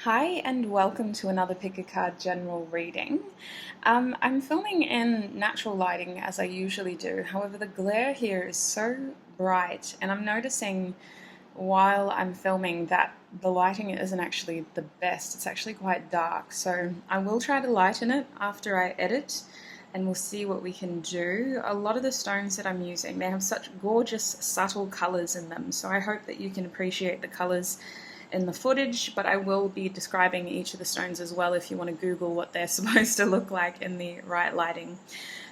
Hi and welcome to another Pick a Card general reading. I'm filming in natural lighting as I usually do, however the glare here is so bright and I'm noticing while I'm filming that the lighting isn't actually the best. It's actually quite dark, so I will try to lighten it after I edit and we'll see what we can do. A lot of the stones that I'm using, they have such gorgeous subtle colors in them, so I hope that you can appreciate the colors in the footage, but I will be describing each of the stones as well if you want to Google what they're supposed to look like in the right lighting.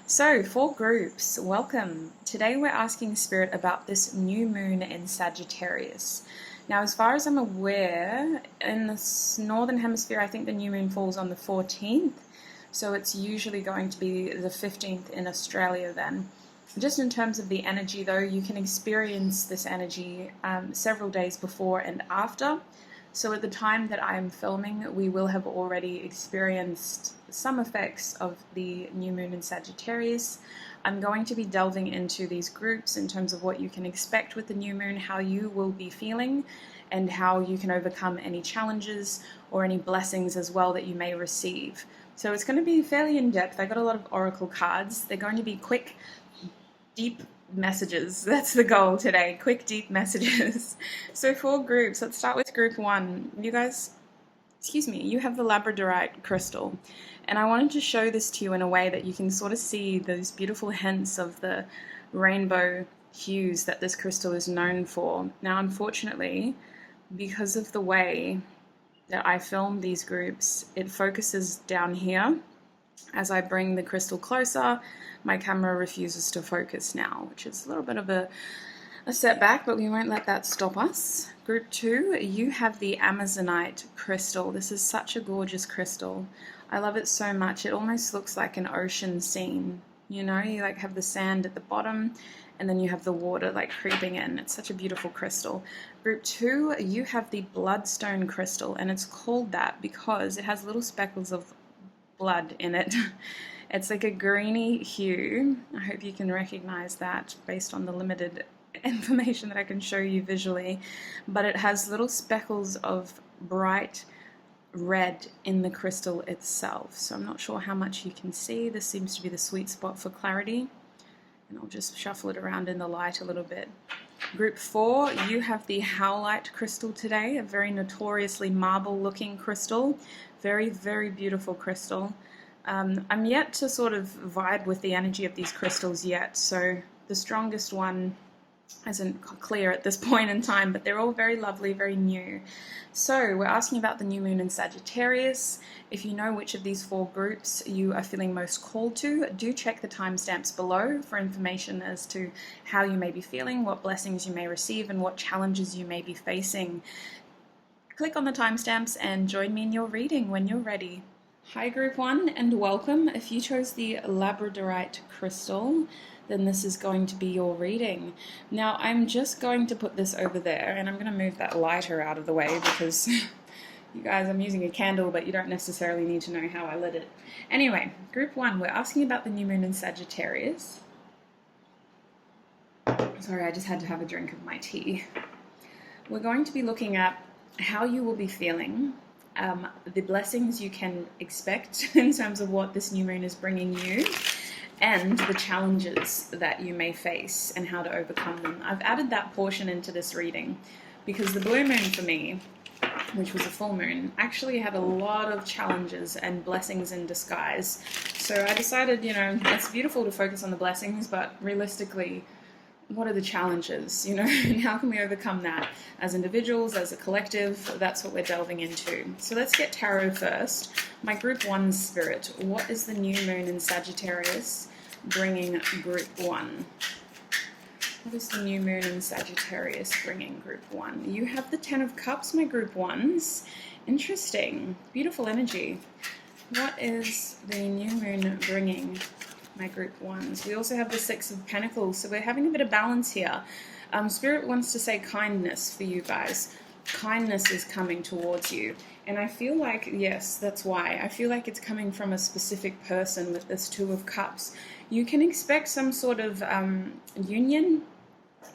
So, 4 groups, welcome. Today we're asking Spirit about this new moon in Sagittarius. Now, as far as I'm aware, in the northern hemisphere, I think the new moon falls on the 14th, so it's usually going to be the 15th in Australia then. Just in terms of the energy though, you can experience this energy several days before and after. So at the time that I am filming, we will have already experienced some effects of the new moon in Sagittarius. I'm going to be delving into these groups in terms of what you can expect with the new moon, how you will be feeling, and how you can overcome any challenges or any blessings as well that you may receive. So it's going to be fairly in-depth. I got a lot of oracle cards. They're going to be quick, deep messages. That's the goal today. Quick, deep messages. So 4 groups. Let's start with group 1. You guys, you have the labradorite crystal. And I wanted to show this to you in a way that you can sort of see those beautiful hints of the rainbow hues that this crystal is known for. Now, unfortunately, because of the way that I film these groups, it focuses down here. As I bring the crystal closer, my camera refuses to focus now, which is a little bit of a setback, but we won't let that stop us. Group 2, you have the Amazonite crystal. This is such a gorgeous crystal. I love it so much. It almost looks like an ocean scene. You know, you like have the sand at the bottom and then you have the water like creeping in. It's such a beautiful crystal. Group 2, you have the bloodstone crystal, and it's called that because it has little speckles of blood in it. It's like a greeny hue. I hope you can recognize that based on the limited information that I can show you visually, but it has little speckles of bright red in the crystal itself. So I'm not sure how much you can see. This seems to be the sweet spot for clarity, and I'll just shuffle it around in the light a little bit. Group 4, you have the howlite crystal today, a very notoriously marble looking crystal. Very, very beautiful crystal. I'm yet to sort of vibe with the energy of these crystals yet, so the strongest one isn't clear at this point in time, but they're all very lovely, very new. So we're asking about the new moon in Sagittarius. If you know which of these 4 groups you are feeling most called to, do check the timestamps below for information as to how you may be feeling, what blessings you may receive, and what challenges you may be facing. Click on the timestamps and join me in your reading when you're ready. Hi group 1 and welcome. If you chose the labradorite crystal, then this is going to be your reading. Now I'm just going to put this over there, and I'm going to move that lighter out of the way because you guys, I'm using a candle, but you don't necessarily need to know how I lit it. Anyway, group 1, we're asking about the new moon in Sagittarius. Sorry, I just had to have a drink of my tea. We're going to be looking at how you will be feeling, the blessings you can expect in terms of what this new moon is bringing you, and the challenges that you may face and how to overcome them. I've added that portion into this reading because the blue moon for me, which was a full moon, actually had a lot of challenges and blessings in disguise. So I decided, it's beautiful to focus on the blessings, but realistically, what are the challenges, and how can we overcome that as individuals, as a collective? That's what we're delving into. So let's get tarot first. My group 1 spirit, what is the new moon in Sagittarius bringing group 1? What is the new moon in Sagittarius bringing group 1? You have the 10 of Cups, my group 1s. Interesting, beautiful energy. What is the new moon bringing my group 1s? We also have the 6 of Pentacles, so we're having a bit of balance here. Spirit wants to say kindness for you guys. Kindness is coming towards you, and I feel like, yes, that's why. I feel like it's coming from a specific person with this 2 of Cups. You can expect some sort of union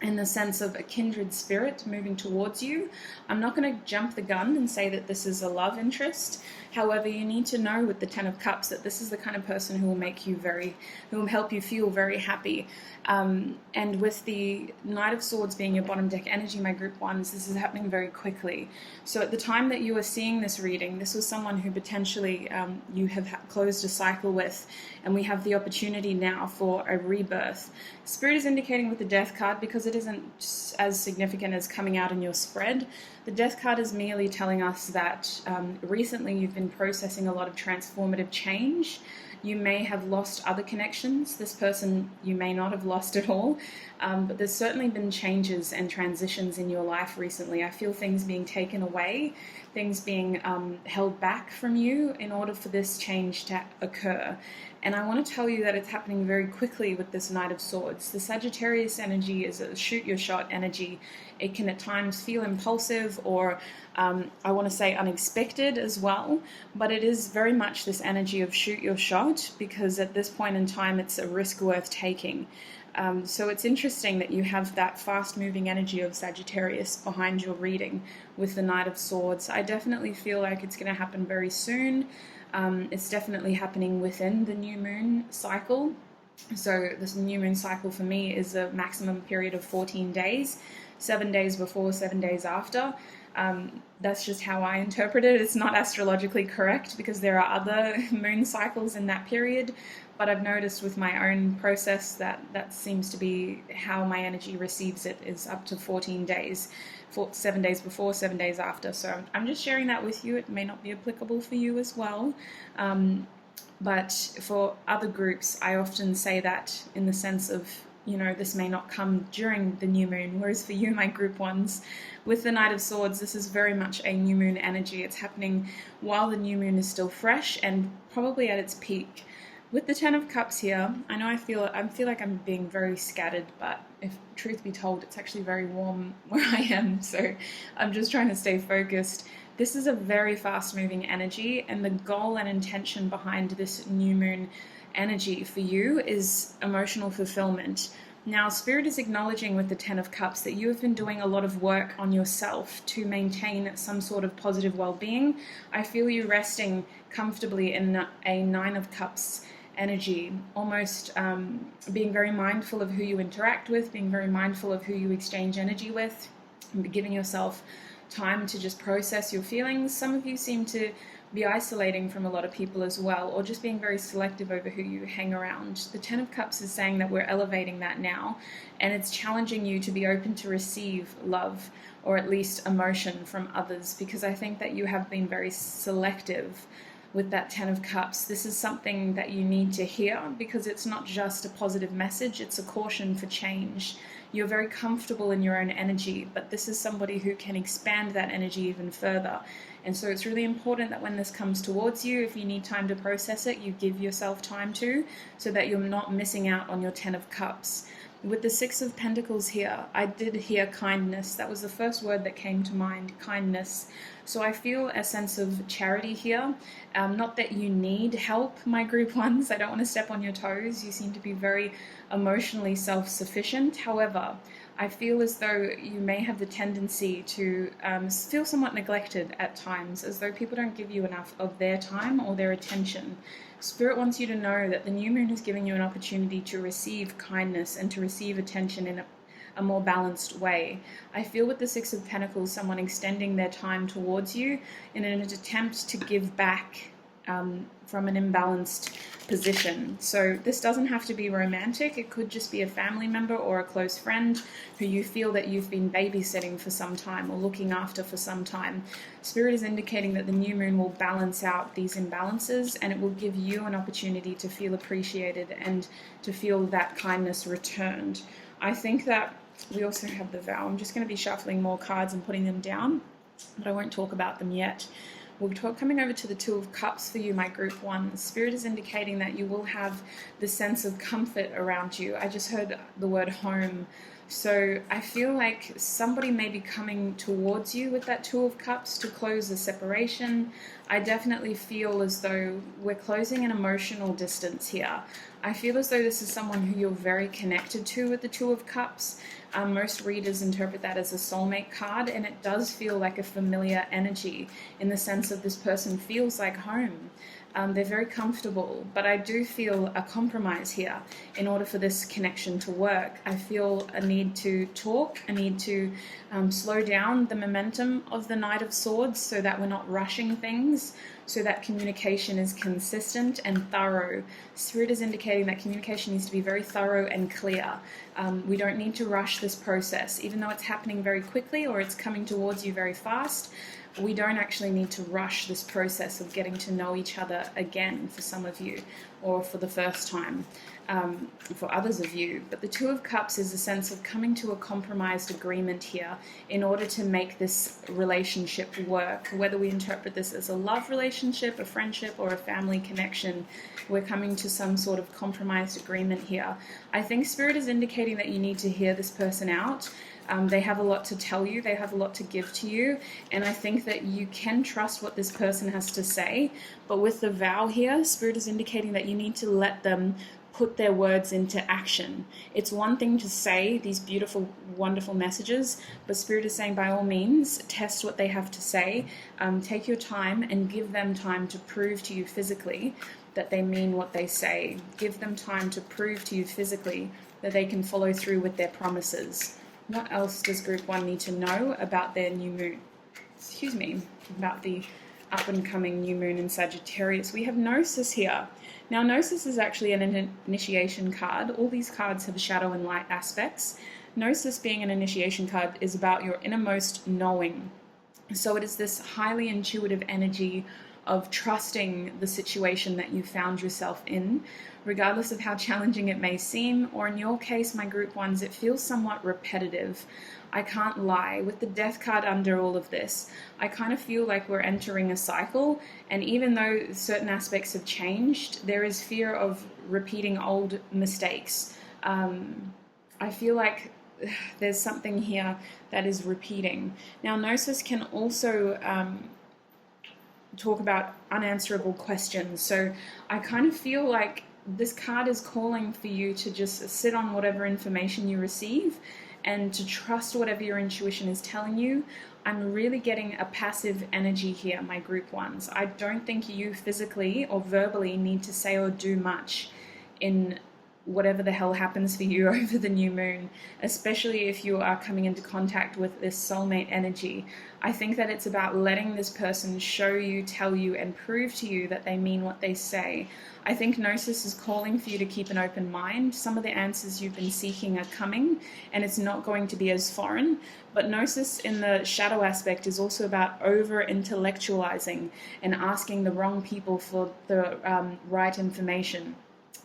in the sense of a kindred spirit moving towards you. I'm not going to jump the gun and say that this is a love interest. However, you need to know with the Ten of Cups that this is the kind of person who will help you feel very happy. And with the Knight of Swords being your bottom deck energy, my group ones, this is happening very quickly. So at the time that you were seeing this reading, this was someone who potentially you have closed a cycle with, and we have the opportunity now for a rebirth. Spirit is indicating with the Death card, because it isn't as significant as coming out in your spread, the Death card is merely telling us that recently you've been processing a lot of transformative change. You may have lost other connections. This person you may not have lost at all, but there's certainly been changes and transitions in your life recently. I feel things being taken away, things being held back from you in order for this change to occur. And I want to tell you that it's happening very quickly with this Knight of Swords. The Sagittarius energy is a shoot-your-shot energy. It can at times feel impulsive or, I want to say, unexpected as well. But it is very much this energy of shoot-your-shot, because at this point in time, it's a risk worth taking. So it's interesting that you have that fast-moving energy of Sagittarius behind your reading with the Knight of Swords. I definitely feel like it's going to happen very soon. It's definitely happening within the new moon cycle. So this new moon cycle for me is a maximum period of 14 days, 7 days before, 7 days after. That's just how I interpret it. It's not astrologically correct because there are other moon cycles in that period, but I've noticed with my own process that seems to be how my energy receives it, is up to 14 days. 7 days before, 7 days after. So I'm just sharing that with you. It may not be applicable for you as well. But for other groups, I often say that in the sense of, this may not come during the new moon. Whereas for you, my group ones, with the Knight of Swords, this is very much a new moon energy. It's happening while the new moon is still fresh and probably at its peak. With the Ten of Cups here, I know I feel like I'm being very scattered, but if truth be told, it's actually very warm where I am, so I'm just trying to stay focused. This is a very fast-moving energy, and the goal and intention behind this new moon energy for you is emotional fulfillment. Now, Spirit is acknowledging with the Ten of Cups that you have been doing a lot of work on yourself to maintain some sort of positive well-being. I feel you resting comfortably in a Nine of Cups energy, almost being very mindful of who you interact with, being very mindful of who you exchange energy with, and giving yourself time to just process your feelings. Some of you seem to be isolating from a lot of people as well, or just being very selective over who you hang around. The Ten of Cups is saying that we're elevating that now, and it's challenging you to be open to receive love, or at least emotion from others, because I think that you have been very selective with that Ten of Cups. This is something that you need to hear, because it's not just a positive message, it's a caution for change. You're very comfortable in your own energy, but this is somebody who can expand that energy even further. And so it's really important that when this comes towards you, if you need time to process it, you give yourself time to, so that you're not missing out on your Ten of Cups. With the Six of Pentacles here, I did hear kindness. That was the first word that came to mind, kindness. So I feel a sense of charity here. Not that you need help, my group ones. I don't want to step on your toes. You seem to be very emotionally self-sufficient. However, I feel as though you may have the tendency to feel somewhat neglected at times, as though people don't give you enough of their time or their attention. Spirit wants you to know that the new moon is giving you an opportunity to receive kindness and to receive attention in a more balanced way. I feel with the Six of Pentacles, someone extending their time towards you in an attempt to give back from an imbalanced position. So this doesn't have to be romantic. It could just be a family member or a close friend who you feel that you've been babysitting for some time or looking after for some time. Spirit is indicating that the new moon will balance out these imbalances, and it will give you an opportunity to feel appreciated and to feel that kindness returned. I think that we also have the vow. I'm just going to be shuffling more cards and putting them down, but I won't talk about them yet. We'll talk coming over to the Two of Cups for you, my group one. Spirit is indicating that you will have the sense of comfort around you. I just heard the word home. So I feel like somebody may be coming towards you with that Two of Cups to close the separation. I definitely feel as though we're closing an emotional distance here. I feel as though this is someone who you're very connected to with the Two of Cups. Most readers interpret that as a soulmate card, and it does feel like a familiar energy in the sense of this person feels like home. They're very comfortable, but I do feel a compromise here in order for this connection to work. I feel a need to talk, a need to slow down the momentum of the Knight of Swords so that we're not rushing things, so that communication is consistent and thorough. Spirit is indicating that communication needs to be very thorough and clear. We don't need to rush this process, even though it's happening very quickly or it's coming towards you very fast. We don't actually need to rush this process of getting to know each other again for some of you, or for the first time for others of you. But the Two of Cups is a sense of coming to a compromised agreement here in order to make this relationship work. Whether we interpret this as a love relationship, a friendship, or a family connection, we're coming to some sort of compromised agreement here. I think Spirit is indicating that you need to hear this person out. They have a lot to tell you, they have a lot to give to you, and I think that you can trust what this person has to say. But with the vow here, Spirit is indicating that you need to let them put their words into action. It's one thing to say these beautiful, wonderful messages, but Spirit is saying by all means, test what they have to say, take your time and give them time to prove to you physically that they mean what they say. Give them time to prove to you physically that they can follow through with their promises. What else does Group 1 need to know about their new moon? About the up and coming new moon in Sagittarius. We have Gnosis here. Now, Gnosis is actually an initiation card. All these cards have shadow and light aspects. Gnosis, being an initiation card, is about your innermost knowing. So it is this highly intuitive energy of trusting the situation that you found yourself in, regardless of how challenging it may seem, or in your case, my Group 1s, it feels somewhat repetitive. I can't lie. With the Death card under all of this, I kind of feel like we're entering a cycle, and even though certain aspects have changed, there is fear of repeating old mistakes. I feel like there's something here that is repeating. Now, Gnosis can also talk about unanswerable questions. So I kind of feel like this card is calling for you to just sit on whatever information you receive and to trust whatever your intuition is telling you. I'm really getting a passive energy here, my Group 1s. I don't think you physically or verbally need to say or do much in whatever the hell happens for you over the new moon, especially if you are coming into contact with this soulmate energy. I think that it's about letting this person show you, tell you, and prove to you that they mean what they say. I think Gnosis is calling for you to keep an open mind. Some of the answers you've been seeking are coming, and it's not going to be as foreign. But Gnosis in the shadow aspect is also about over-intellectualizing and asking the wrong people for the right information,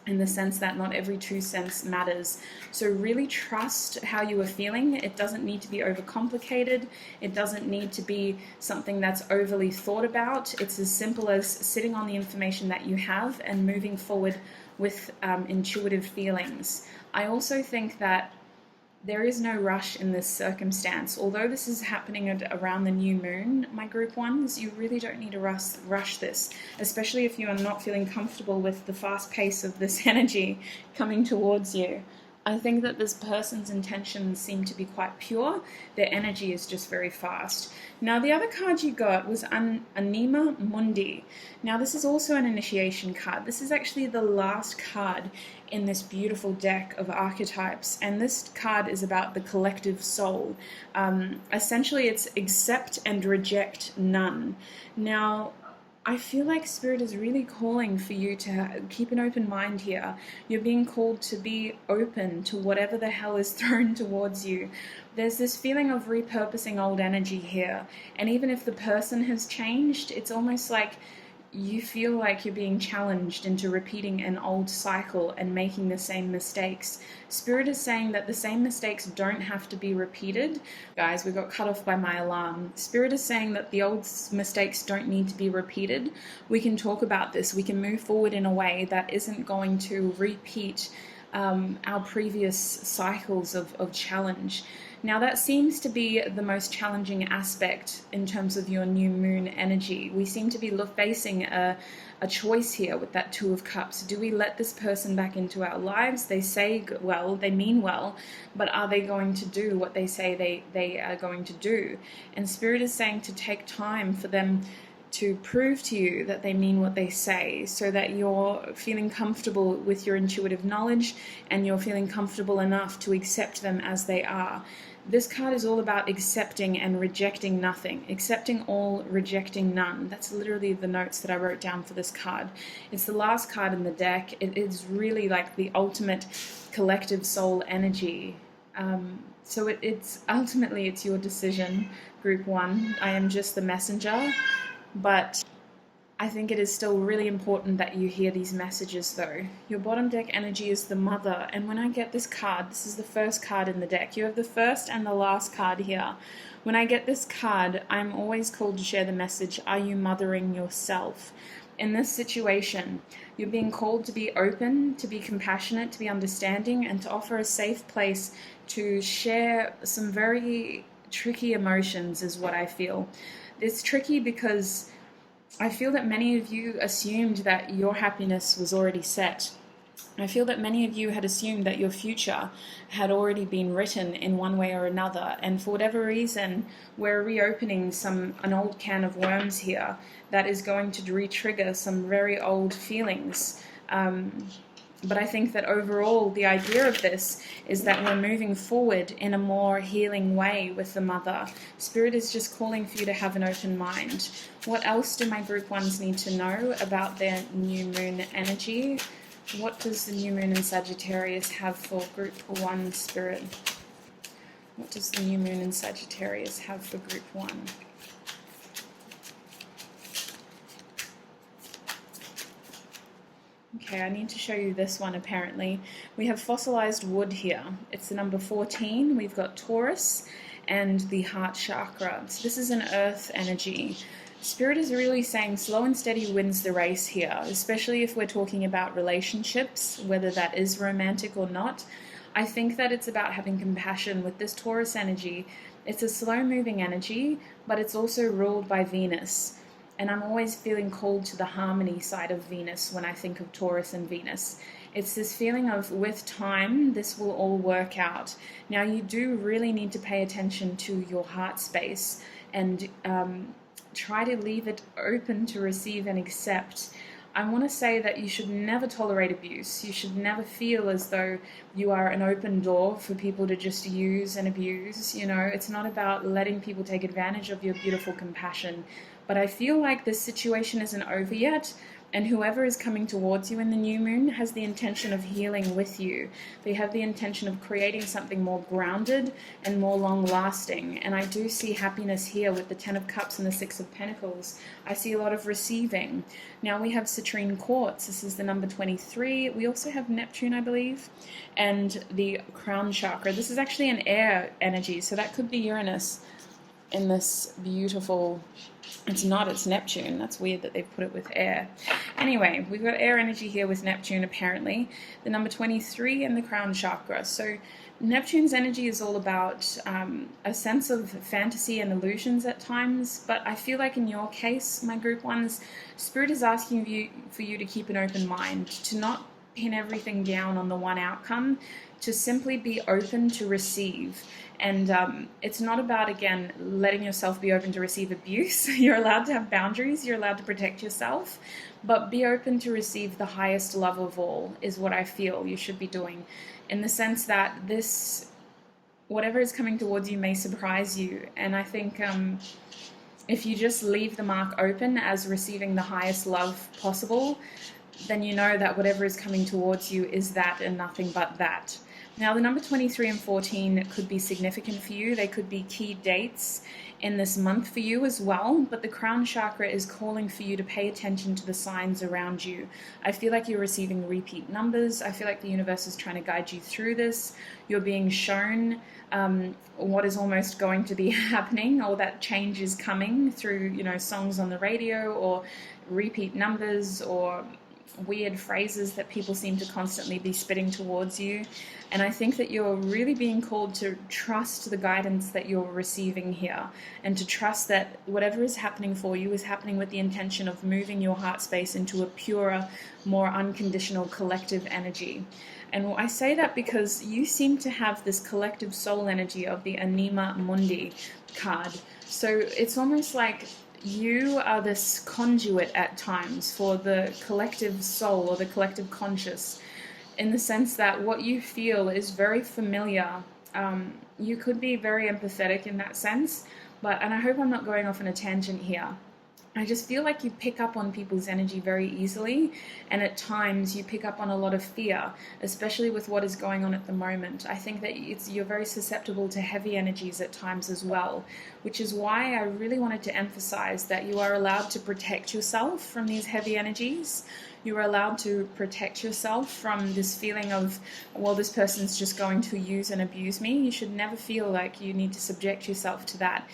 in the sense that not every 2 cents matters. So really trust how you are feeling. It doesn't need to be overcomplicated. It doesn't need to be something that's overly thought about. It's as simple as sitting on the information that you have and moving forward with intuitive feelings. I also think that there is no rush in this circumstance. Although this is happening around the new moon, my Group 1s, you really don't need to rush this, especially if you are not feeling comfortable with the fast pace of this energy coming towards you. I think that this person's intentions seem to be quite pure. Their energy is just very fast. Now, the other card you got was Anima Mundi. Now, this is also an initiation card. This is actually the last card in this beautiful deck of archetypes, and this card is about the collective soul. Essentially, it's accept and reject none. Now, I feel like Spirit is really calling for you to keep an open mind here. You're being called to be open to whatever the hell is thrown towards you. There's this feeling of repurposing old energy here. And even if the person has changed, it's almost like you feel like you're being challenged into repeating an old cycle and making the same mistakes. Spirit is saying that the same mistakes don't have to be repeated. Guys, we got cut off by my alarm. Spirit is saying that the old mistakes don't need to be repeated. We can talk about this. We can move forward in a way that isn't going to repeat our previous cycles of challenge. Now that seems to be the most challenging aspect in terms of your new moon energy. We seem to be facing a choice here with that Two of Cups. Do we let this person back into our lives? They say well, they mean well, but are they going to do what they say they are going to do? And Spirit is saying to take time for them to prove to you that they mean what they say, so that you're feeling comfortable with your intuitive knowledge and you're feeling comfortable enough to accept them as they are. This card is all about accepting and rejecting nothing. Accepting all, rejecting none. That's literally the notes that I wrote down for this card. It's the last card in the deck. It is really like the ultimate collective soul energy. So it's ultimately, it's your decision, Group 1. I am just the messenger. But I think it is still really important that you hear these messages though. Your bottom deck energy is the Mother, and when I get this card, this is the first card in the deck. You have the first and the last card here. When I get this card, I'm always called to share the message, are you mothering yourself? In this situation, you're being called to be open, to be compassionate, to be understanding, and to offer a safe place to share some very tricky emotions is what I feel. It's tricky because I feel that many of you assumed that your happiness was already set. I feel that many of you had assumed that your future had already been written in one way or another, and for whatever reason, we're reopening an old can of worms here that is going to re-trigger some very old feelings. But I think that overall, the idea of this is that we're moving forward in a more healing way with the Mother. Spirit is just calling for you to have an open mind. What else do my Group 1s need to know about their new moon energy? What does the new moon in Sagittarius have for Group 1, Spirit? What does the new moon in Sagittarius have for Group 1? Okay, I need to show you this one apparently. We have fossilized wood here. It's the number 14. We've got Taurus and the heart chakra. So this is an earth energy. Spirit is really saying slow and steady wins the race here, especially if we're talking about relationships, whether that is romantic or not. I think that it's about having compassion with this Taurus energy. It's a slow-moving energy, but it's also ruled by Venus. And I'm always feeling called to the harmony side of Venus when I think of Taurus and Venus. It's this feeling of, with time, this will all work out. Now, you do really need to pay attention to your heart space and try to leave it open to receive and accept. I want to say that you should never tolerate abuse. You should never feel as though you are an open door for people to just use and abuse. You know, it's not about letting people take advantage of your beautiful compassion. But I feel like this situation isn't over yet, and whoever is coming towards you in the new moon has the intention of healing with you. They have the intention of creating something more grounded and more long-lasting. And I do see happiness here with the 10 of Cups and the 6 of Pentacles. I see a lot of receiving. Now we have citrine quartz. This is the number 23. We also have Neptune, I believe, and the crown chakra. This is actually an air energy, so that could be Uranus in this beautiful... It's not, it's Neptune. That's weird that they've put it with air. Anyway, we've got air energy here with Neptune, apparently. The number 23 and the crown chakra. So Neptune's energy is all about a sense of fantasy and illusions at times. But I feel like in your case, my Group 1s, Spirit is asking for you to keep an open mind, to not pin everything down on the one outcome, to simply be open to receive. And it's not about, again, letting yourself be open to receive abuse. You're allowed to have boundaries. You're allowed to protect yourself. But be open to receive the highest love of all is what I feel you should be doing. In the sense that whatever is coming towards you may surprise you. And I think if you just leave the mark open as receiving the highest love possible, then you know that whatever is coming towards you is that and nothing but that. Now, the number 23 and 14 could be significant for you. They could be key dates in this month for you as well, but the crown chakra is calling for you to pay attention to the signs around you. I feel like you're receiving repeat numbers. I feel like the universe is trying to guide you through this. You're being shown what is almost going to be happening, or that change is coming through, songs on the radio or repeat numbers or weird phrases that people seem to constantly be spitting towards you. And I think that you're really being called to trust the guidance that you're receiving here, and to trust that whatever is happening for you is happening with the intention of moving your heart space into a purer, more unconditional collective energy. And I say that because you seem to have this collective soul energy of the Anima Mundi card. So it's almost like you are this conduit at times for the collective soul or the collective conscious, in the sense that what you feel is very familiar. You could be very empathetic in that sense, and I hope I'm not going off on a tangent here. I just feel like you pick up on people's energy very easily, and at times you pick up on a lot of fear, especially with what is going on at the moment. I think that you're very susceptible to heavy energies at times as well, which is why I really wanted to emphasize that you are allowed to protect yourself from these heavy energies. You are allowed to protect yourself from this feeling of, well, this person's just going to use and abuse me. You should never feel like you need to subject yourself to that.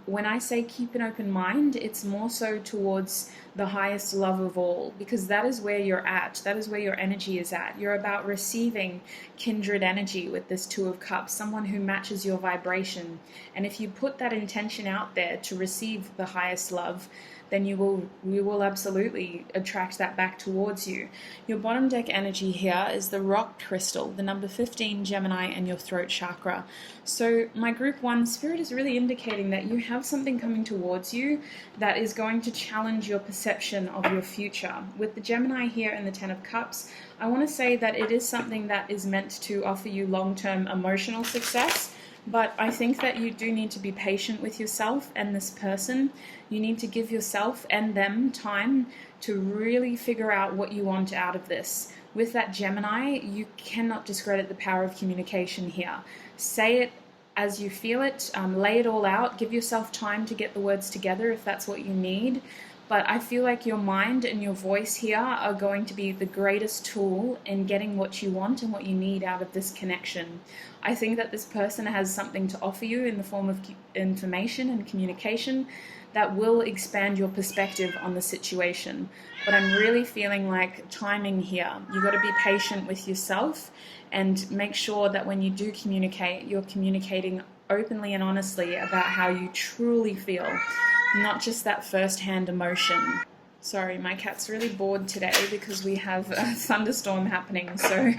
When I say keep an open mind, it's more so towards the highest love of all, because that is where you're at. That is where your energy is at. You're about receiving kindred energy with this Two of Cups, someone who matches your vibration. And if you put that intention out there to receive the highest love, then you will absolutely attract that back towards you. Your bottom deck energy here is the rock crystal, the number 15 Gemini, and your throat chakra. So my group 1 spirit is really indicating that you have something coming towards you that is going to challenge your perception of your future. With the Gemini here and the 10 of Cups, I want to say that it is something that is meant to offer you long-term emotional success. But I think that you do need to be patient with yourself and this person. You need to give yourself and them time to really figure out what you want out of this. With that Gemini, you cannot discredit the power of communication here. Say it as you feel it, lay it all out, give yourself time to get the words together if that's what you need. But I feel like your mind and your voice here are going to be the greatest tool in getting what you want and what you need out of this connection. I think that this person has something to offer you in the form of information and communication that will expand your perspective on the situation. But I'm really feeling like timing here. You've got to be patient with yourself and make sure that when you do communicate, you're communicating openly and honestly about how you truly feel, not just that first-hand emotion. Sorry, my cat's really bored today because we have a thunderstorm happening, so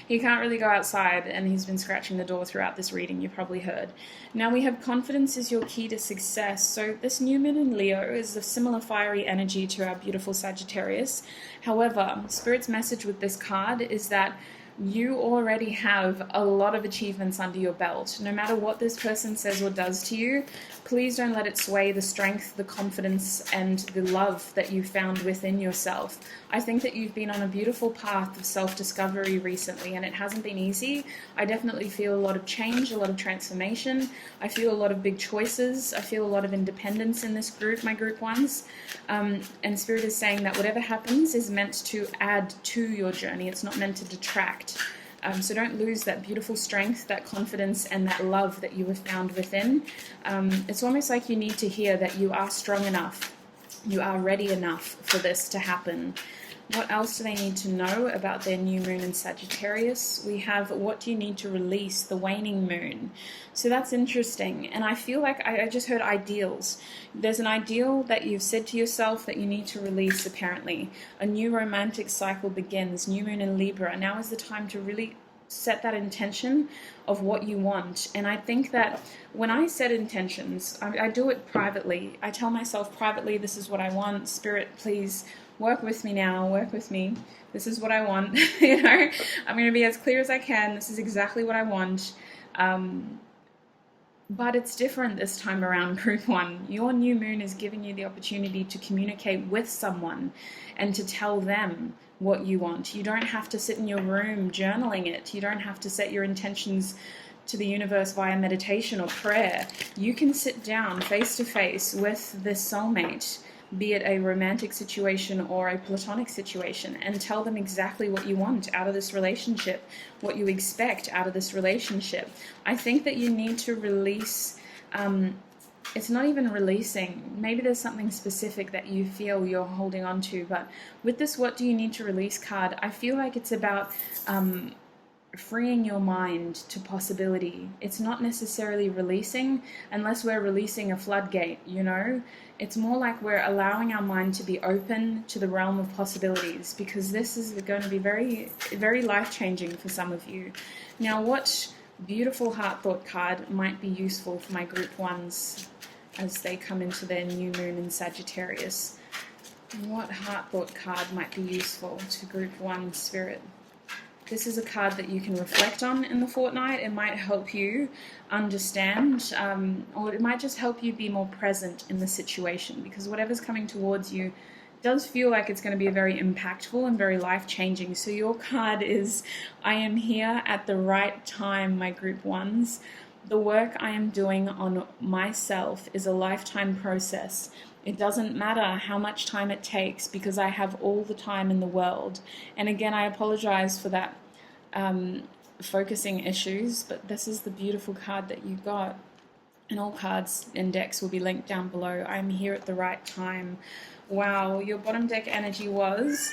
he can't really go outside, and he's been scratching the door throughout this reading, you probably heard. Now we have confidence is your key to success. So this new moon in Leo is a similar fiery energy to our beautiful Sagittarius. However, Spirit's message with this card is that you already have a lot of achievements under your belt. No matter what this person says or does to you, please don't let it sway the strength, the confidence, and the love that you found within yourself. I think that you've been on a beautiful path of self-discovery recently, and it hasn't been easy. I definitely feel a lot of change, a lot of transformation. I feel a lot of big choices. I feel a lot of independence in this group, my group ones. And Spirit is saying that whatever happens is meant to add to your journey. It's not meant to detract. So don't lose that beautiful strength, that confidence, and that love that you have found within. It's almost like you need to hear that you are strong enough. You are ready enough for this to happen. What else do they need to know about their new moon in Sagittarius? We have what do you need to release, the waning moon. So that's interesting. And I feel like I just heard ideals. There's an ideal that you've said to yourself that you need to release, apparently. A new romantic cycle begins, new moon in Libra. Now is the time to really set that intention of what you want. And I think that when I set intentions, I do it privately. I tell myself privately, this is what I want. Spirit, please work with me now, work with me. This is what I want. You know, I'm going to be as clear as I can. This is exactly what I want. But it's different this time around, group one. Your new moon is giving you the opportunity to communicate with someone and to tell them what you want. You don't have to sit in your room journaling it. You don't have to set your intentions to the universe via meditation or prayer. You can sit down face to face with this soulmate, be it a romantic situation or a platonic situation, and tell them exactly what you want out of this relationship, what you expect out of this relationship. I think that you need to release it's not even releasing. Maybe there's something specific that you feel you're holding on to, but with this what do you need to release card, I feel like it's about freeing your mind to possibility. It's not necessarily releasing unless we're releasing a floodgate, you know? It's more like we're allowing our mind to be open to the realm of possibilities, because this is going to be very, very life-changing for some of you. Now, what beautiful heart thought card might be useful for my group ones as they come into their new moon in Sagittarius? What heart thought card might be useful to group one spirit? This is a card that you can reflect on in the fortnight. It might help you understand, or it might just help you be more present in the situation, because whatever's coming towards you does feel like it's going to be very impactful and very life-changing. So your card is, I am here at the right time, my group ones. The work I am doing on myself is a lifetime process. It doesn't matter how much time it takes, because I have all the time in the world. And again, I apologize for that focusing issues, but this is the beautiful card that you got. And all cards in decks will be linked down below. I'm here at the right time. Wow, your bottom deck energy was,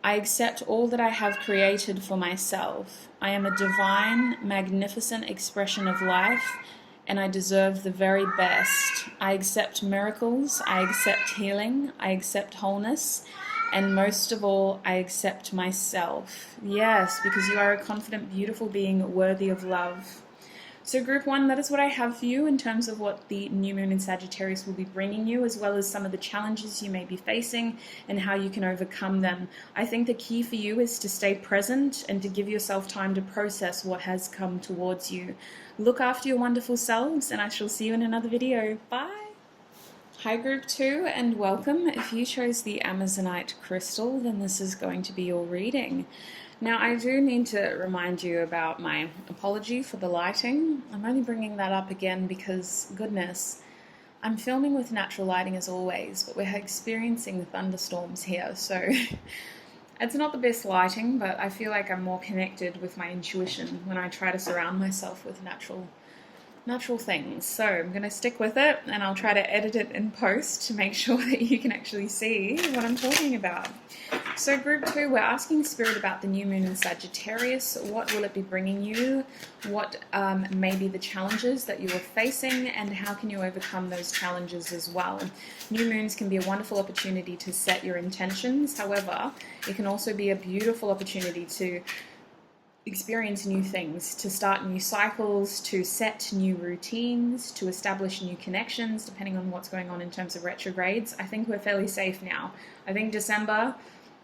I accept all that I have created for myself. I am a divine, magnificent expression of life, and I deserve the very best. I accept miracles, I accept healing, I accept wholeness, and most of all, I accept myself. Yes, because you are a confident, beautiful being worthy of love. So group one, that is what I have for you in terms of what the new moon in Sagittarius will be bringing you, as well as some of the challenges you may be facing and how you can overcome them. I think the key for you is to stay present and to give yourself time to process what has come towards you. Look after your wonderful selves, and I shall see you in another video. Bye! Hi group two, and welcome. If you chose the Amazonite crystal, then this is going to be your reading. Now, I do need to remind you about my apology for the lighting. I'm only bringing that up again because, goodness, I'm filming with natural lighting as always, but we're experiencing thunderstorms here, so it's not the best lighting, but I feel like I'm more connected with my intuition when I try to surround myself with natural things. So I'm going to stick with it, and I'll try to edit it in post to make sure that you can actually see what I'm talking about. So group two, we're asking Spirit about the new moon in Sagittarius. What will it be bringing you? What may be the challenges that you are facing, and how can you overcome those challenges as well? New moons can be a wonderful opportunity to set your intentions. However, it can also be a beautiful opportunity to experience new things, to start new cycles, to set new routines, to establish new connections, depending on what's going on in terms of retrogrades. I think we're fairly safe now. I think December,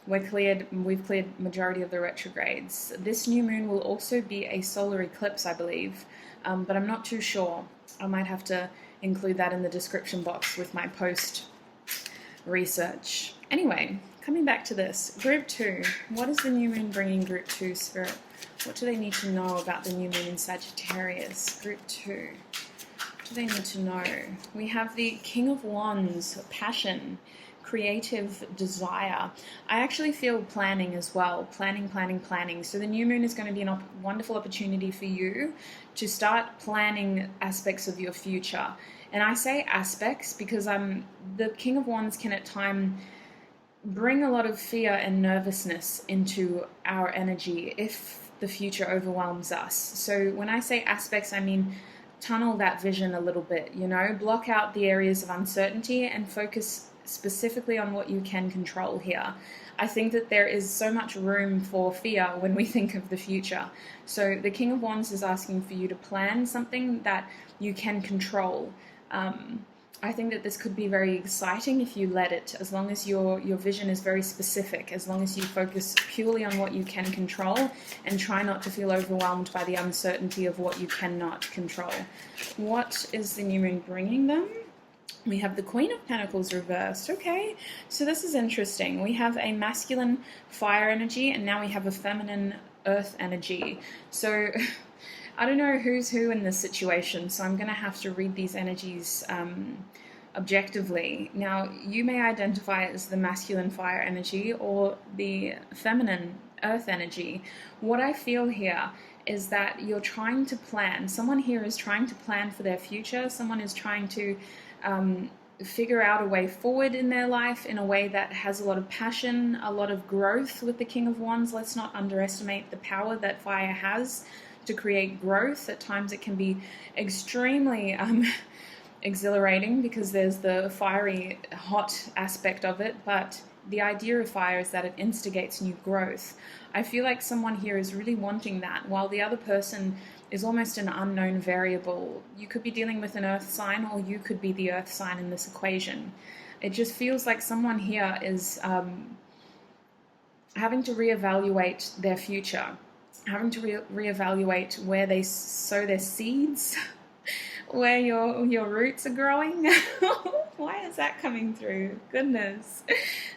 we've cleared majority of the retrogrades. This new moon will also be a solar eclipse, I believe, but I'm not too sure. I might have to include that in the description box with my post research. Anyway, coming back to this, group two, what is the new moon bringing group two, Spirit? What do they need to know about the new moon in Sagittarius? Group two, what do they need to know? We have the King of Wands, passion, creative desire. I actually feel planning as well, planning. So the new moon is going to be a wonderful opportunity for you to start planning aspects of your future. And I say aspects because the King of Wands can at times bring a lot of fear and nervousness into our energy if the future overwhelms us. So when I say aspects, I mean tunnel that vision a little bit, you know, block out the areas of uncertainty and focus specifically on what you can control here. I think that there is so much room for fear when we think of the future. So the King of Wands is asking for you to plan something that you can control. I think that this could be very exciting if you let it, as long as your vision is very specific, as long as you focus purely on what you can control and try not to feel overwhelmed by the uncertainty of what you cannot control. What is the new moon bringing them? We have the Queen of Pentacles reversed. Okay, so this is interesting. We have a masculine fire energy, and now we have a feminine earth energy. So I don't know who's who in this situation, so I'm going to have to read these energies objectively. Now, you may identify as the masculine fire energy or the feminine earth energy. What I feel here is that you're trying to plan. Someone here is trying to plan for their future. Someone is trying to figure out a way forward in their life in a way that has a lot of passion, a lot of growth with the King of Wands. Let's not underestimate the power that fire has to create growth. At times it can be extremely exhilarating because there's the fiery, hot aspect of it, but the idea of fire is that it instigates new growth. I feel like someone here is really wanting that, while the other person is almost an unknown variable. You could be dealing with an earth sign, or you could be the earth sign in this equation. It just feels like someone here is having to reevaluate their future, having to reevaluate where they sow their seeds, where your roots are growing. Why is that coming through? Goodness.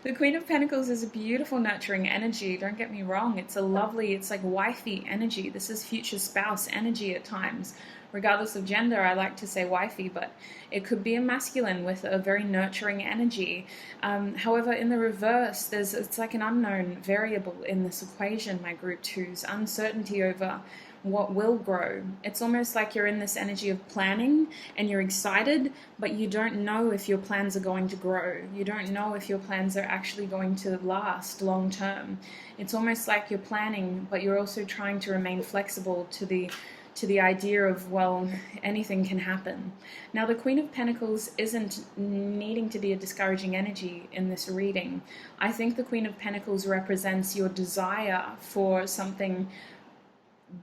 The Queen of Pentacles is a beautiful, nurturing energy. Don't get me wrong. It's a lovely, it's like wifey energy. This is future spouse energy at times. Regardless of gender, I like to say wifey, but it could be a masculine with a very nurturing energy. However, in the reverse, it's like an unknown variable in this equation, my group twos. Uncertainty over what will grow. It's almost like you're in this energy of planning and you're excited, but you don't know if your plans are going to grow. You don't know if your plans are actually going to last long term. It's almost like you're planning, but you're also trying to remain flexible to the idea of, well, anything can happen. Now, the Queen of Pentacles isn't needing to be a discouraging energy in this reading. I think the Queen of Pentacles represents your desire for something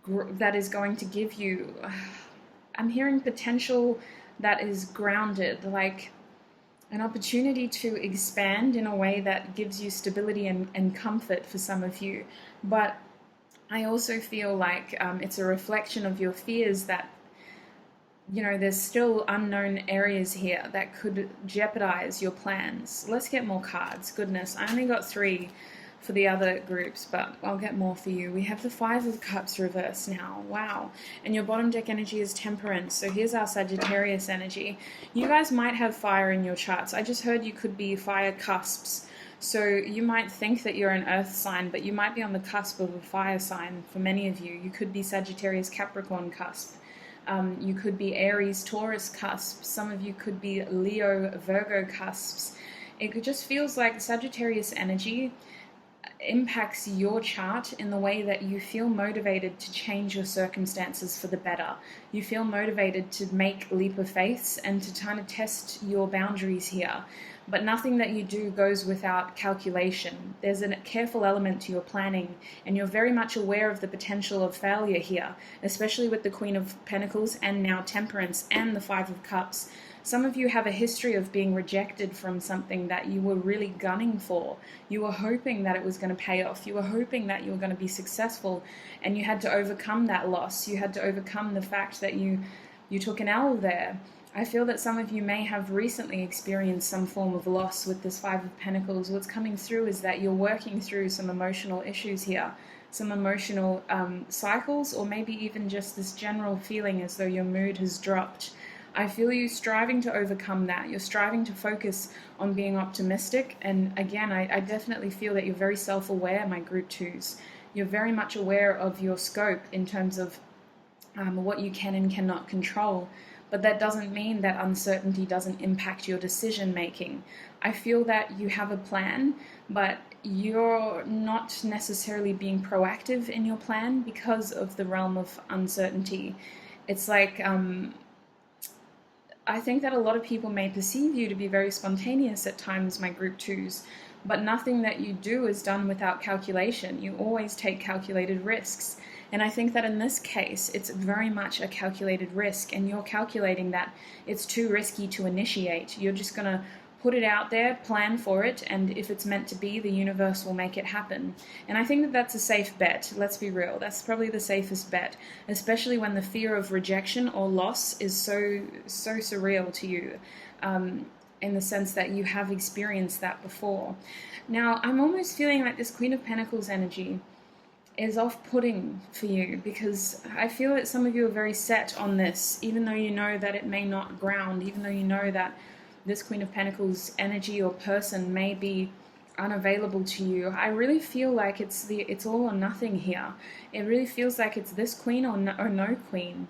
that is going to give you, I'm hearing potential that is grounded, like an opportunity to expand in a way that gives you stability and comfort for some of you. But I also feel like it's a reflection of your fears that, you know, there's still unknown areas here that could jeopardize your plans. Let's get more cards. Goodness, I only got 3 for the other groups, but I'll get more for you. We have the 5 of Cups reversed now. Wow. And your bottom deck energy is Temperance. So here's our Sagittarius energy. You guys might have fire in your charts. I just heard you could be fire cusps. So you might think that you're an earth sign, but you might be on the cusp of a fire sign for many of you. You could be Sagittarius Capricorn cusp. You could be Aries Taurus cusp. Some of you could be Leo Virgo cusps. It just feels like Sagittarius energy impacts your chart in the way that you feel motivated to change your circumstances for the better. You feel motivated to make leap of faiths and to kind of test your boundaries here. But nothing that you do goes without calculation. There's a careful element to your planning, and you're very much aware of the potential of failure here, especially with the Queen of Pentacles and now Temperance and the 5 of Cups. Some of you have a history of being rejected from something that you were really gunning for. You were hoping that it was going to pay off. You were hoping that you were going to be successful, and you had to overcome that loss. You had to overcome the fact that you took an L there. I feel that some of you may have recently experienced some form of loss with this 5 of Pentacles. What's coming through is that you're working through some emotional issues here, some emotional cycles, or maybe even just this general feeling as though your mood has dropped. I feel you striving to overcome that. You're striving to focus on being optimistic. And again, I definitely feel that you're very self-aware, my group twos. You're very much aware of your scope in terms of what you can and cannot control. But that doesn't mean that uncertainty doesn't impact your decision making. I feel that you have a plan, but you're not necessarily being proactive in your plan because of the realm of uncertainty. It's like, I think that a lot of people may perceive you to be very spontaneous at times, my group twos, but nothing that you do is done without calculation. You always take calculated risks. And I think that in this case, it's very much a calculated risk, and you're calculating that it's too risky to initiate. You're just going to put it out there, plan for it, and if it's meant to be, the universe will make it happen. And I think that that's a safe bet. Let's be real. That's probably the safest bet, especially when the fear of rejection or loss is so surreal to you, in the sense that you have experienced that before. Now, I'm almost feeling like this Queen of Pentacles energy is off-putting for you, because I feel that some of you are very set on this, even though you know that it may not ground, even though you know that this Queen of Pentacles energy or person may be unavailable to you. I really feel like it's all or nothing here. It really feels like it's this queen or no queen.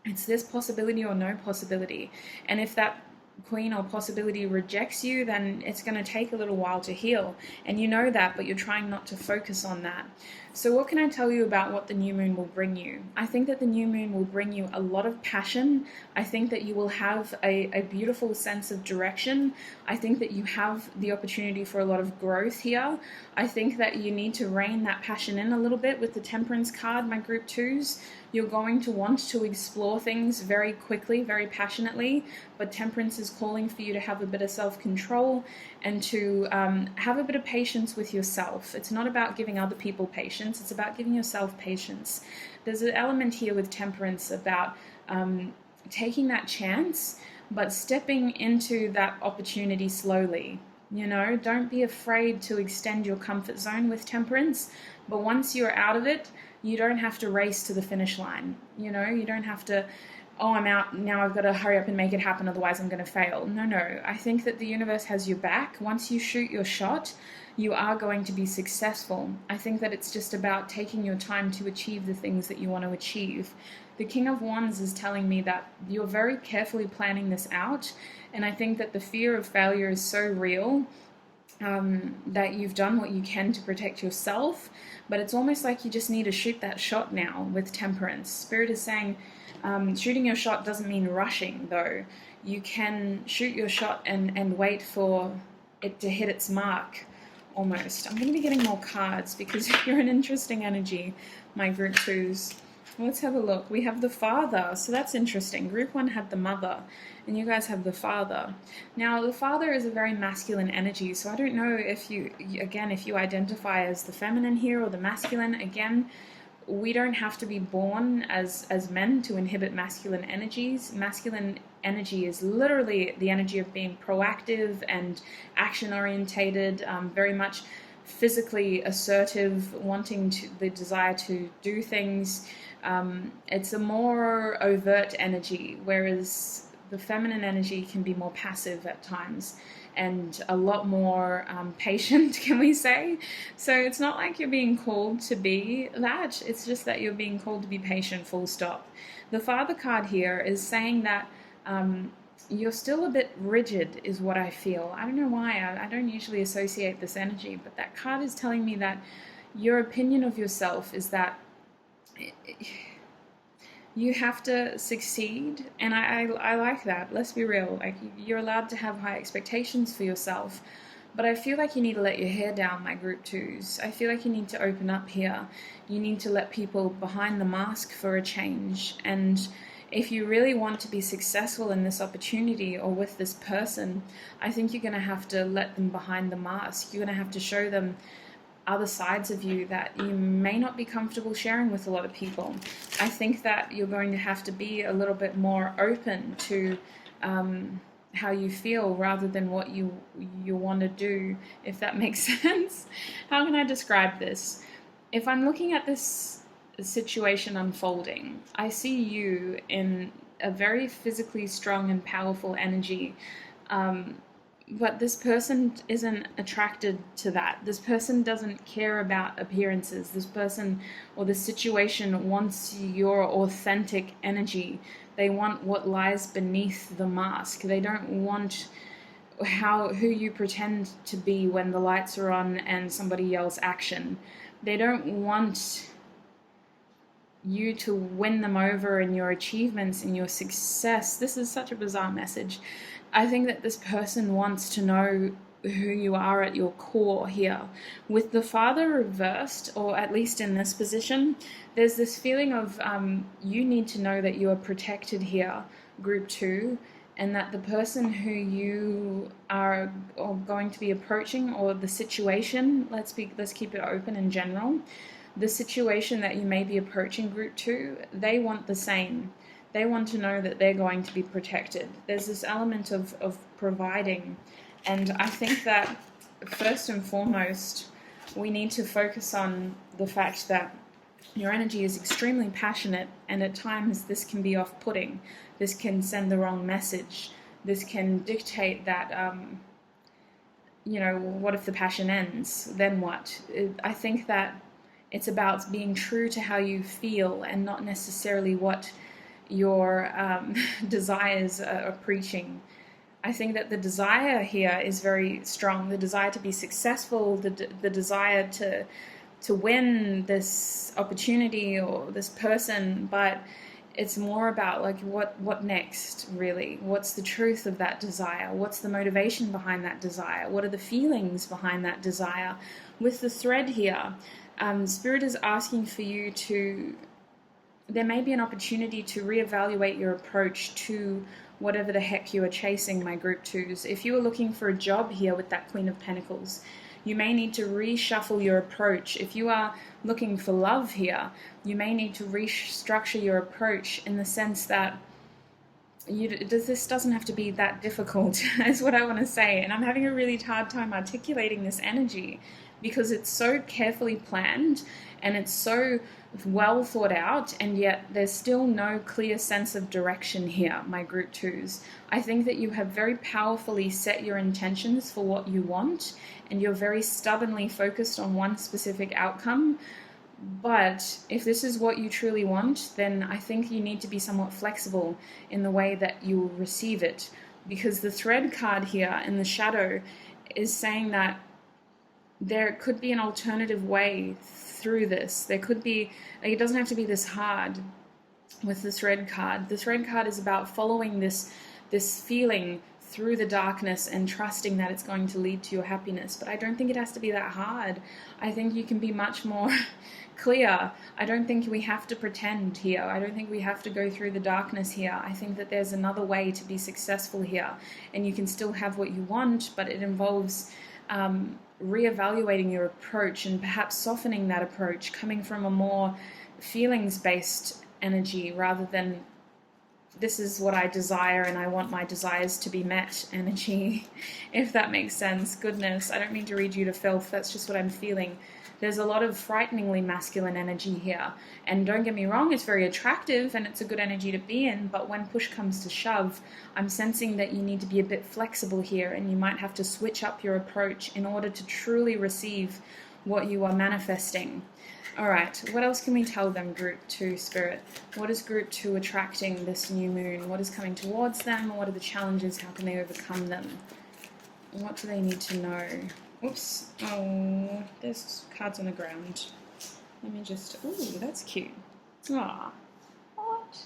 It's this possibility or no possibility. And if that queen or possibility rejects you, then it's going to take a little while to heal. And you know that, but you're trying not to focus on that. So what can I tell you about what the new moon will bring you? I think that the new moon will bring you a lot of passion. I think that you will have a beautiful sense of direction. I think that you have the opportunity for a lot of growth here. I think that you need to rein that passion in a little bit with the Temperance card, my group 2s. You're going to want to explore things very quickly, very passionately, but Temperance is calling for you to have a bit of self-control and to have a bit of patience with yourself. It's not about giving other people patience, it's about giving yourself patience. There's an element here with Temperance about taking that chance, but stepping into that opportunity slowly. You know, don't be afraid to extend your comfort zone with Temperance, but once you're out of it, you don't have to race to the finish line. You know, you don't have to, oh, I'm out, now I've got to hurry up and make it happen, otherwise I'm going to fail. No, I think that the universe has your back. Once you shoot your shot, you are going to be successful. I think that it's just about taking your time to achieve the things that you want to achieve. The King of Wands is telling me that you're very carefully planning this out, and I think that the fear of failure is so real that you've done what you can to protect yourself, but it's almost like you just need to shoot that shot now with Temperance. Spirit is saying shooting your shot doesn't mean rushing, though. You can shoot your shot and wait for it to hit its mark, almost. I'm going to be getting more cards because you're an interesting energy, my group 2s. Let's have a look. We have the Father, so that's interesting. Group 1 had the Mother, and you guys have the Father. Now, the Father is a very masculine energy, so I don't know if you identify as the feminine here or the masculine. Again, we don't have to be born as men to inhibit masculine energies. Masculine energy is literally the energy of being proactive and action-orientated, very much physically assertive, the desire to do things. It's a more overt energy, whereas the feminine energy can be more passive at times and a lot more patient, can we say? So it's not like you're being called to be that, it's just that you're being called to be patient, full stop. The Father card here is saying that you're still a bit rigid, is what I feel. I don't know why, I don't usually associate this energy, but that card is telling me that your opinion of yourself is that you have to succeed, and I like that. Let's be real. Like, you're allowed to have high expectations for yourself, but I feel like you need to let your hair down, my group 2s. I feel like you need to open up here. You need to let people behind the mask for a change, and if you really want to be successful in this opportunity or with this person, I think you're going to have to let them behind the mask. You're going to have to show them other sides of you that you may not be comfortable sharing with a lot of people. I think that you're going to have to be a little bit more open to how you feel rather than what you want to do, if that makes sense. How can I describe this? If I'm looking at this situation unfolding, I see you in a very physically strong and powerful energy, but this person isn't attracted to that. This person doesn't care about appearances. This person or the situation wants your authentic energy. They want what lies beneath the mask. They don't want who you pretend to be when the lights are on and somebody yells action. They don't want you to win them over in your achievements and your success. This is such a bizarre message. I think that this person wants to know who you are at your core here. With the Father reversed, or at least in this position, there's this feeling of you need to know that you are protected here, group 2, and that the person who you are going to be approaching, or the situation, let's keep it open in general, the situation that you may be approaching, group 2, they want the same. They want to know that they're going to be protected. There's this element of providing. And I think that first and foremost, we need to focus on the fact that your energy is extremely passionate, and at times this can be off-putting. This can send the wrong message. This can dictate that, what if the passion ends? Then what? I think that it's about being true to how you feel and not necessarily what your desires are preaching. I think that the desire here is very strong. The desire to be successful, the desire to win this opportunity or this person, but it's more about like what next, really. What's the truth of that desire? What's the motivation behind that desire? What are the feelings behind that desire? With the thread here, Spirit is asking for you to, there may be an opportunity to reevaluate your approach to whatever the heck you are chasing, my group twos. If you are looking for a job here with that Queen of Pentacles, you may need to reshuffle your approach. If you are looking for love here, you may need to restructure your approach in the sense that this doesn't have to be that difficult, is what I want to say. And I'm having a really hard time articulating this energy because it's so carefully planned and it's so well thought out, and yet there's still no clear sense of direction here, my group twos. I think that you have very powerfully set your intentions for what you want, and you're very stubbornly focused on one specific outcome. But if this is what you truly want, then I think you need to be somewhat flexible in the way that you will receive it, because the thread card here in the shadow is saying that there could be an alternative way through this. There could be, like, it doesn't have to be this hard with the thread card. The thread card is about following this feeling through the darkness and trusting that it's going to lead to your happiness. But I don't think it has to be that hard. I think you can be much more clear. I don't think we have to pretend here. I don't think we have to go through the darkness here. I think that there's another way to be successful here, and you can still have what you want, but it involves reevaluating your approach and perhaps softening that approach, coming from a more feelings-based energy rather than this is what I desire and I want my desires to be met energy, if that makes sense. Goodness, I don't mean to read you to filth, that's just what I'm feeling. There's a lot of frighteningly masculine energy here, and don't get me wrong, it's very attractive and it's a good energy to be in, but when push comes to shove, I'm sensing that you need to be a bit flexible here, and you might have to switch up your approach in order to truly receive what you are manifesting. Alright, what else can we tell them, Group 2 Spirit? What is Group 2 attracting this new moon? What is coming towards them? What are the challenges? How can they overcome them? What do they need to know? Oops. Oh, there's cards on the ground. Let me just... Ooh, that's cute. Aw. What?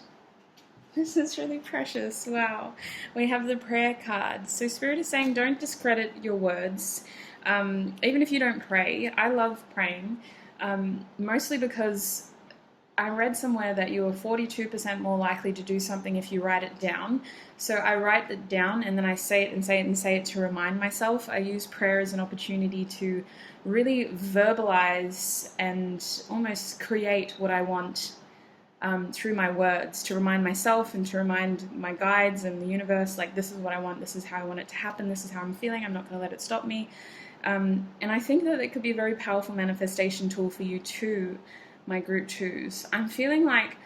This is really precious. Wow. We have the prayer card. So Spirit is saying don't discredit your words. Even if you don't pray. I love praying. Mostly because I read somewhere that you are 42% more likely to do something if you write it down. So I write it down and then I say it and say it and say it to remind myself. I use prayer as an opportunity to really verbalize and almost create what I want through my words, to remind myself and to remind my guides and the universe, like, this is what I want, this is how I want it to happen, this is how I'm feeling, I'm not going to let it stop me. And I think that it could be a very powerful manifestation tool for you too, my group twos. I'm feeling like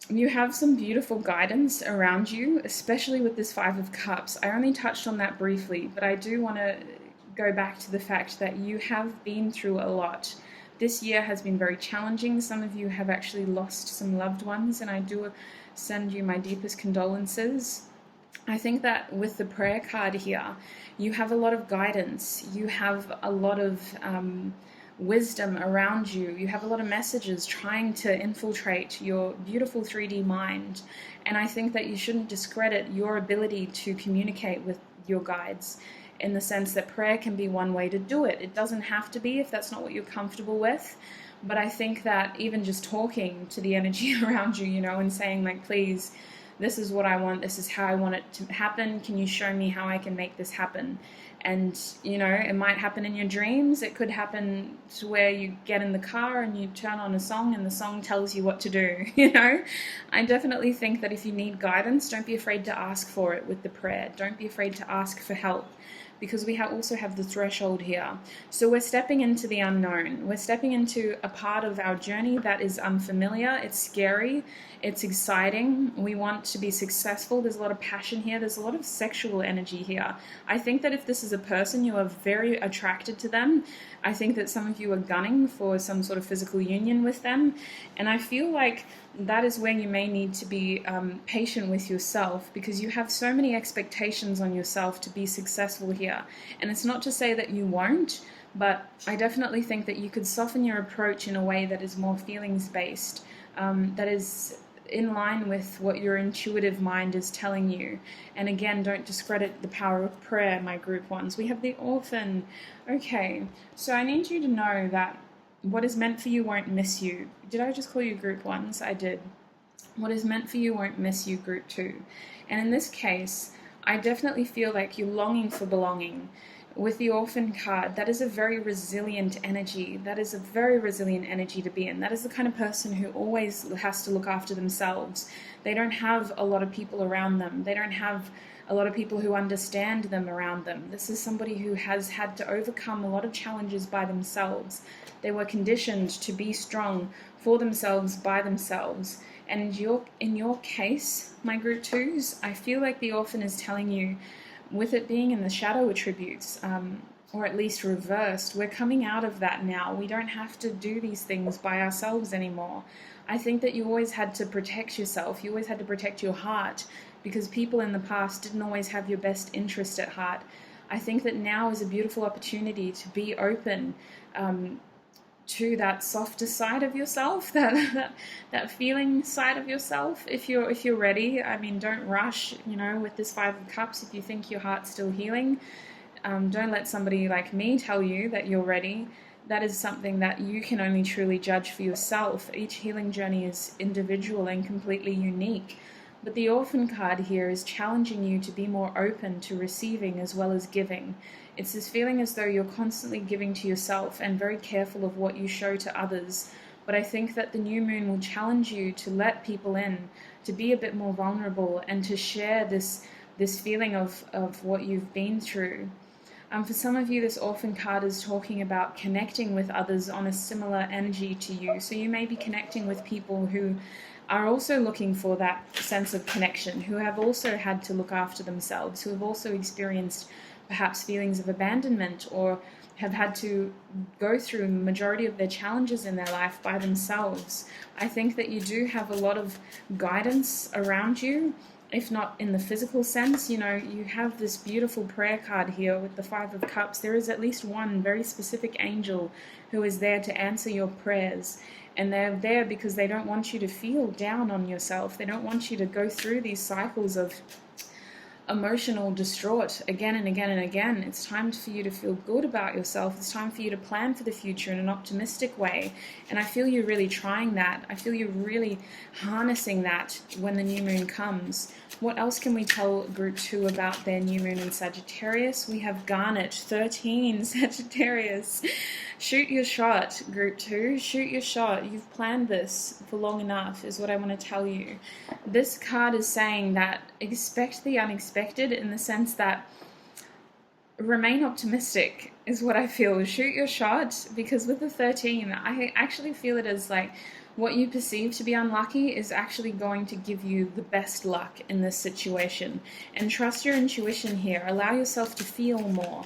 you have some beautiful guidance around you, especially with this Five of Cups. I only touched on that briefly, but I do want to go back to the fact that you have been through a lot. This year has been very challenging. Some of you have actually lost some loved ones, and I do send you my deepest condolences. I think that with the prayer card here, you have a lot of guidance. You have a lot of wisdom around you. You have a lot of messages trying to infiltrate your beautiful 3D mind. And I think that you shouldn't discredit your ability to communicate with your guides, in the sense that prayer can be one way to do it. It doesn't have to be if that's not what you're comfortable with. But I think that even just talking to the energy around you, you know, and saying like, please, this is what I want, this is how I want it to happen, can you show me how I can make this happen? And, you know, it might happen in your dreams, it could happen to where you get in the car and you turn on a song and the song tells you what to do, you know? I definitely think that if you need guidance, don't be afraid to ask for it with the prayer. Don't be afraid to ask for help, because we also have the threshold here. So we're stepping into the unknown. We're stepping into a part of our journey that is unfamiliar. It's scary. It's exciting. We want to be successful. There's a lot of passion here. There's a lot of sexual energy here. I think that if this is a person, you are very attracted to them. I think that some of you are gunning for some sort of physical union with them. And I feel like that is where you may need to be patient with yourself, because you have so many expectations on yourself to be successful here. And it's not to say that you won't, but I definitely think that you could soften your approach in a way that is more feelings-based, that is in line with what your intuitive mind is telling you. And again, don't discredit the power of prayer, my group ones. We have the orphan. Okay, so I need you to know that what is meant for you won't miss you. Did I just call you group ones? I did. What is meant for you won't miss you, group two. And in this case, I definitely feel like you're longing for belonging. With the orphan card, that is a very resilient energy. That is a very resilient energy to be in. That is the kind of person who always has to look after themselves. They don't have a lot of people around them. They don't have a lot of people who understand them around them. This is somebody who has had to overcome a lot of challenges by themselves. They were conditioned to be strong for themselves by themselves. And in your case, my group twos, I feel like the orphan is telling you, with it being in the shadow attributes, or at least reversed, we're coming out of that now. We don't have to do these things by ourselves anymore. I think that you always had to protect yourself. You always had to protect your heart, because people in the past didn't always have your best interest at heart. I think that now is a beautiful opportunity to be open to that softer side of yourself, that feeling side of yourself, if you're ready. I mean, don't rush, with this Five of Cups. If you think your heart's still healing, don't let somebody like me tell you that you're ready. That is something that you can only truly judge for yourself. Each healing journey is individual and completely unique. But the orphan card here is challenging you to be more open to receiving as well as giving. It's this feeling as though you're constantly giving to yourself and very careful of what you show to others. But I think that the new moon will challenge you to let people in, to be a bit more vulnerable, and to share this feeling of what you've been through. For some of you, this orphan card is talking about connecting with others on a similar energy to you. So you may be connecting with people who are also looking for that sense of connection, who have also had to look after themselves, who have also experienced perhaps feelings of abandonment, or have had to go through the majority of their challenges in their life by themselves. I think that you do have a lot of guidance around you, if not in the physical sense. You have this beautiful prayer card here with the Five of Cups. There is at least one very specific angel who is there to answer your prayers. And they're there because they don't want you to feel down on yourself. They don't want you to go through these cycles of emotional distraught again and again and again. It's time for you to feel good about yourself. It's time for you to plan for the future in an optimistic way. And I feel you're really trying that. I feel you're really harnessing that when the new moon comes. What else can we tell group 2 about their new moon in Sagittarius? We have Garnet, 13, Sagittarius. Shoot your shot, group 2. Shoot your shot. You've planned this for long enough, is what I want to tell you. This card is saying that expect the unexpected, in the sense that remain optimistic is what I feel. Shoot your shot, because with the 13, I actually feel it as like what you perceive to be unlucky is actually going to give you the best luck in this situation. And trust your intuition here. Allow yourself to feel more.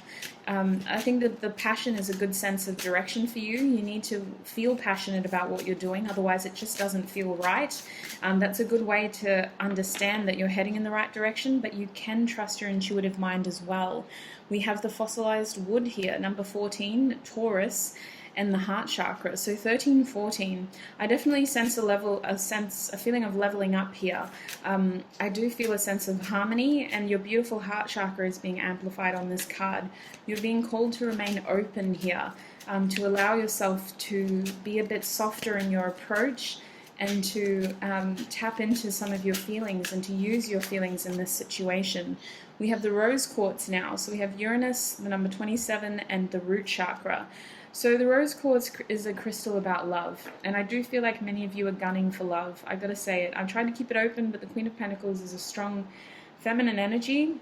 I think that the passion is a good sense of direction for you. You need to feel passionate about what you're doing, otherwise it just doesn't feel right. That's a good way to understand that you're heading in the right direction, but you can trust your intuitive mind as well. We have the fossilized wood here, number 14, Taurus, and the heart chakra. So 13, 14, I definitely sense a feeling of leveling up here. I do feel a sense of harmony, and your beautiful heart chakra is being amplified on this card. You're being called to remain open here, to allow yourself to be a bit softer in your approach, and to tap into some of your feelings and to use your feelings in this situation. We have the rose quartz now. So we have Uranus, the number 27, and the root chakra. So the rose quartz is a crystal about love, and I do feel like many of you are gunning for love. I gotta say it. I'm trying to keep it open, but the Queen of Pentacles is a strong feminine energy,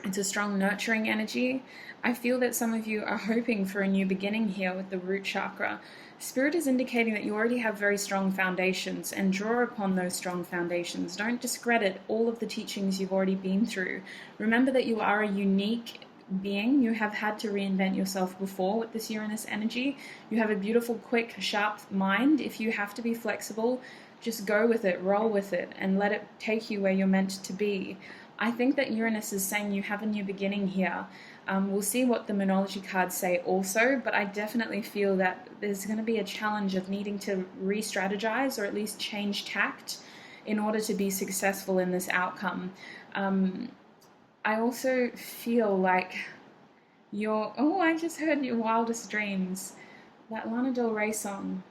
It's a strong nurturing energy. I feel that some of you are hoping for a new beginning here with the root chakra. Spirit is indicating that you already have very strong foundations, and draw upon those strong foundations. Don't discredit all of the teachings you've already been through. Remember that you are a unique being. You have had to reinvent yourself before with this Uranus energy. You have a beautiful, quick, sharp mind. If you have to be flexible, just go with it, roll with it, and let it take you where you're meant to be. I think that Uranus is saying you have a new beginning here. We'll see what the Moonology cards say also, but I definitely feel that there's going to be a challenge of needing to re-strategize or at least change tact in order to be successful in this outcome. I also feel like I just heard your wildest dreams. That Lana Del Rey song.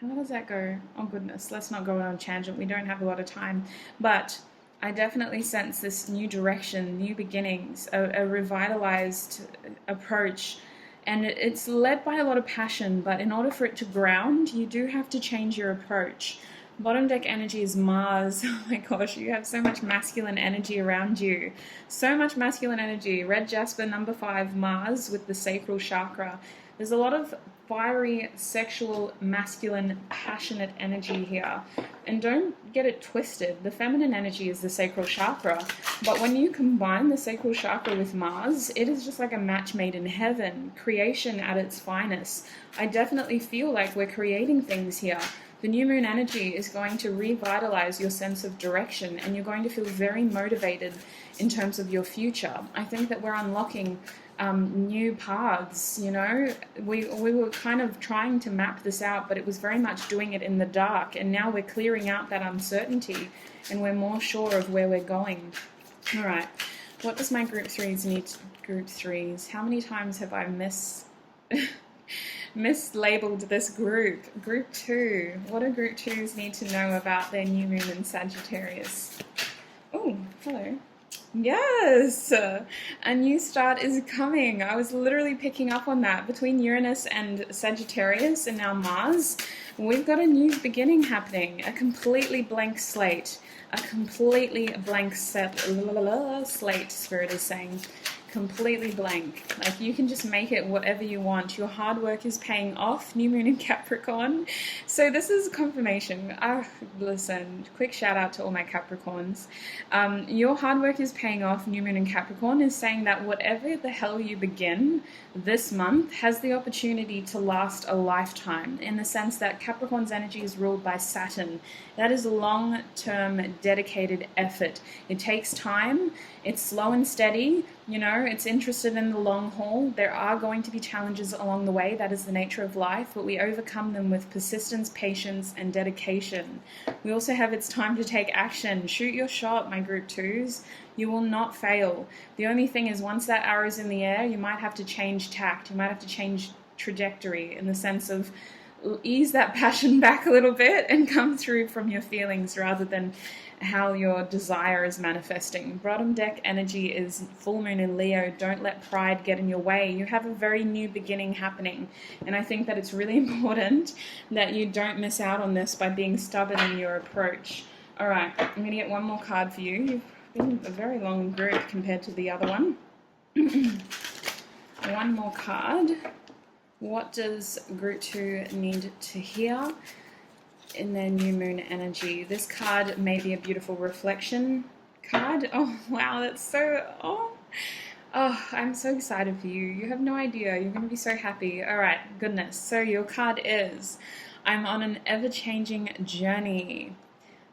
How does that go? Oh goodness, let's not go on a tangent. We don't have a lot of time. But I definitely sense this new direction, new beginnings, a revitalized approach. And it's led by a lot of passion, but in order for it to ground, you do have to change your approach. Bottom deck energy is Mars. Oh my gosh, you have so much masculine energy around you. So much masculine energy. Red Jasper, number 5, Mars with the sacral chakra. There's a lot of fiery, sexual, masculine, passionate energy here. And don't get it twisted. The feminine energy is the sacral chakra. But when you combine the sacral chakra with Mars, it is just like a match made in heaven. Creation at its finest. I definitely feel like we're creating things here. The new moon energy is going to revitalize your sense of direction, and you're going to feel very motivated in terms of your future. I think that we're unlocking new paths. You know, we were kind of trying to map this out, but it was very much doing it in the dark, and now we're clearing out that uncertainty and we're more sure of where we're going. All right, what does my group 3s need? Group 3s, how many times have I mislabeled this group? Group 2, what do group 2s need to know about their new moon in Sagittarius? Oh, hello. Yes, a new start is coming. I was literally picking up on that. Between Uranus and Sagittarius and now Mars, we've got a new beginning happening. A completely blank slate. A completely blank slate, Spirit is saying. Completely blank. Like, you can just make it whatever you want. Your hard work is paying off. New moon in Capricorn. So this is confirmation. Listen, quick shout out to all my Capricorns. Your hard work is paying off. New moon in Capricorn is saying that whatever the hell you begin this month has the opportunity to last a lifetime, in the sense that Capricorn's energy is ruled by Saturn. That is long-term dedicated effort. It takes time. It's slow and steady. You know, it's interested in the long haul. There are going to be challenges along the way. That is the nature of life, but we overcome them with persistence, patience, and dedication. We also have it's time to take action. Shoot your shot, my group 2s. You will not fail. The only thing is, once that arrow's in the air, you might have to change tact. You might have to change trajectory, in the sense of ease that passion back a little bit and come through from your feelings rather than how your desire is manifesting. Bottom deck energy is full moon in Leo. Don't let pride get in your way. You have a very new beginning happening, and I think that it's really important that you don't miss out on this by being stubborn in your approach. All right, I'm going to get one more card for you. You've been a very long group compared to the other one. One more card. What does group 2 need to hear in their new moon energy? This card may be a beautiful reflection card. Oh, wow, that's so... Oh, I'm so excited for you. You have no idea. You're going to be so happy. All right, goodness. So your card is, I'm on an ever-changing journey.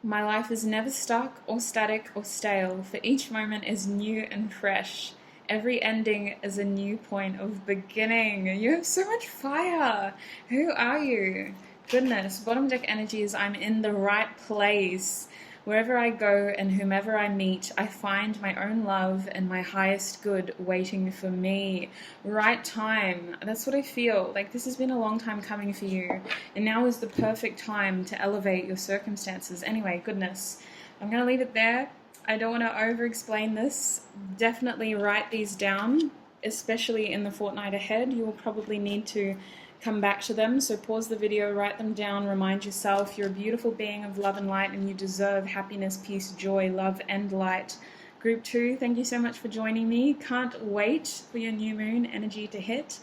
My life is never stuck or static or stale, for each moment is new and fresh. Every ending is a new point of beginning. You have so much fire. Who are you? Goodness. Bottom deck energy is, I'm in the right place. Wherever I go and whomever I meet, I find my own love and my highest good waiting for me. Right time. That's what I feel. Like, this has been a long time coming for you. And now is the perfect time to elevate your circumstances. Anyway, goodness. I'm going to leave it there. I don't want to over-explain this. Definitely write these down, especially in the fortnight ahead. You will probably need to come back to them. So pause the video, write them down, remind yourself you're a beautiful being of love and light, and you deserve happiness, peace, joy, love, and light. Group 2, thank you so much for joining me. Can't wait for your new moon energy to hit.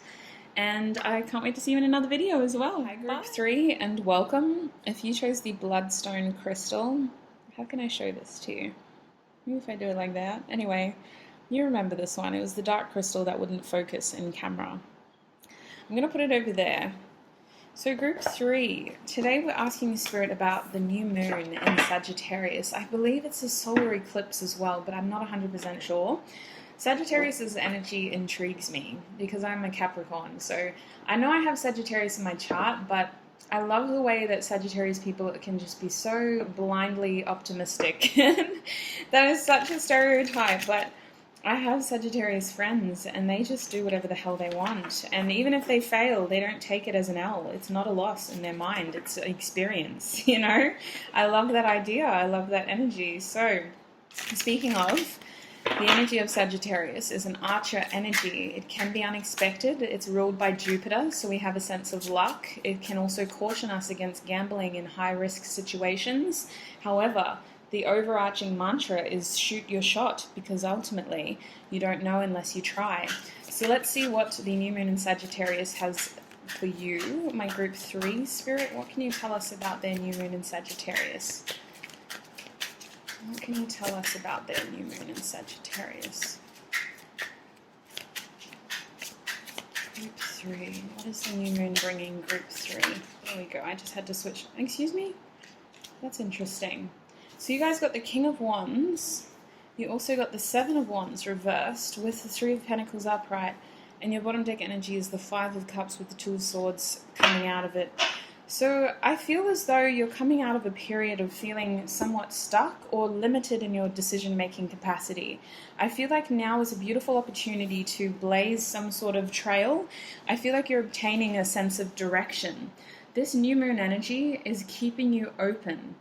And I can't wait to see you in another video as well. Hi, Group 3, and welcome. If you chose the Bloodstone Crystal, how can I show this to you? Maybe if I do it like that. Anyway, you remember this one. It was the dark crystal that wouldn't focus in camera. I'm going to put it over there. So Group 3, today we're asking the Spirit about the new moon in Sagittarius. I believe it's a solar eclipse as well, but I'm not 100% sure. Sagittarius's energy intrigues me because I'm a Capricorn. So I know I have Sagittarius in my chart, but I love the way that Sagittarius people can just be so blindly optimistic. That is such a stereotype, but I have Sagittarius friends and they just do whatever the hell they want. And even if they fail, they don't take it as an L. It's not a loss in their mind. It's an experience, you know? I love that idea. I love that energy. So, speaking of, the energy of Sagittarius is an archer energy. It can be unexpected. It's ruled by Jupiter, so we have a sense of luck. It can also caution us against gambling in high-risk situations. However, the overarching mantra is shoot your shot, because ultimately you don't know unless you try. So let's see what the new moon in Sagittarius has for you. My Group 3 Spirit, what can you tell us about their new moon in Sagittarius? What can you tell us about their new moon in Sagittarius? Group 3. What is the new moon bringing Group 3? There we go. I just had to switch. Excuse me? That's interesting. So you guys got the King of Wands. You also got the Seven of Wands reversed with the Three of Pentacles upright. And your bottom deck energy is the Five of Cups with the Two of Swords coming out of it. So I feel as though you're coming out of a period of feeling somewhat stuck or limited in your decision-making capacity. I feel like now is a beautiful opportunity to blaze some sort of trail. I feel like you're obtaining a sense of direction. This new moon energy is keeping you open.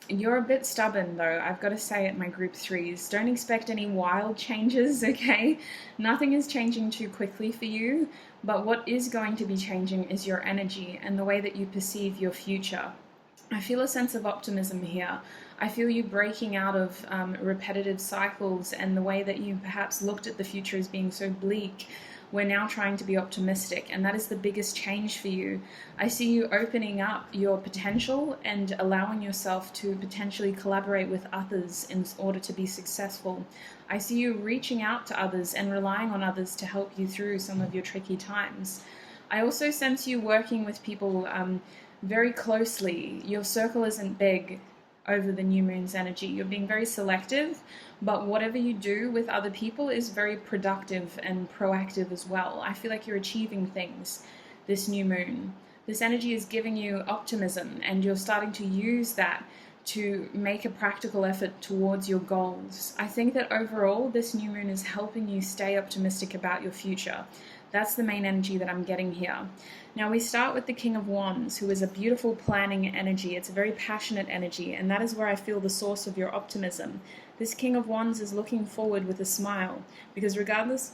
You're a bit stubborn though, I've got to say it, my Group 3s. Don't expect any wild changes, okay? Nothing is changing too quickly for you, but what is going to be changing is your energy and the way that you perceive your future. I feel a sense of optimism here. I feel you breaking out of repetitive cycles and the way that you perhaps looked at the future as being so bleak. We're now trying to be optimistic, and that is the biggest change for you. I see you opening up your potential and allowing yourself to potentially collaborate with others in order to be successful. I see you reaching out to others and relying on others to help you through some of your tricky times. I also sense you working with people very closely. Your circle isn't big over the new moon's energy. You're being very selective, but whatever you do with other people is very productive and proactive as well. I feel like you're achieving things this new moon. This energy is giving you optimism, and you're starting to use that to make a practical effort towards your goals. I think that overall this new moon is helping you stay optimistic about your future. That's the main energy that I'm getting here. Now we start with the King of Wands, who is a beautiful planning energy. It's a very passionate energy, and that is where I feel the source of your optimism. This King of Wands is looking forward with a smile, because regardless,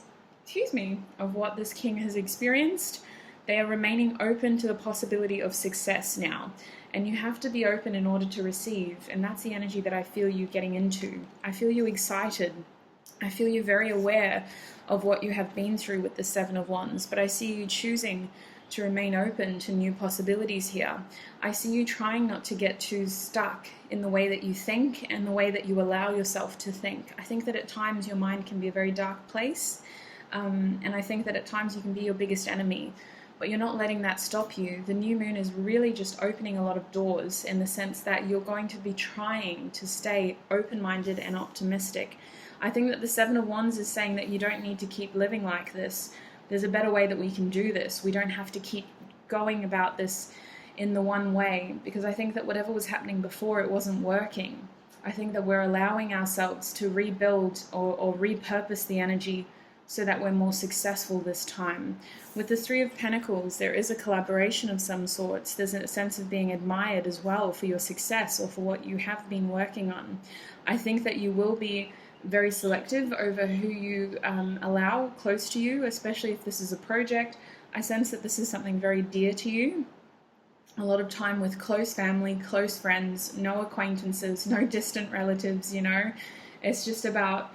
of what this king has experienced, they are remaining open to the possibility of success now. And you have to be open in order to receive, and that's the energy that I feel you getting into. I feel you excited. I feel you very aware of what you have been through with the Seven of Wands, but I see you choosing to remain open to new possibilities here. I see you trying not to get too stuck in the way that you think and the way that you allow yourself to think. I think that at times your mind can be a very dark place, and I think that at times you can be your biggest enemy, but you're not letting that stop you. The new moon is really just opening a lot of doors in the sense that you're going to be trying to stay open-minded and optimistic. I think that the Seven of Wands is saying that you don't need to keep living like this. There's a better way that we can do this. We don't have to keep going about this in the one way, because I think that whatever was happening before, it wasn't working. I think that we're allowing ourselves to rebuild or repurpose the energy so that we're more successful this time. With the Three of Pentacles, there is a collaboration of some sorts. There's a sense of being admired as well for your success or for what you have been working on. I think that you will be very selective over who you allow close to you, especially if this is a project. I sense that this is something very dear to you. A lot of time with close family, close friends, no acquaintances, no distant relatives, you know. It's just about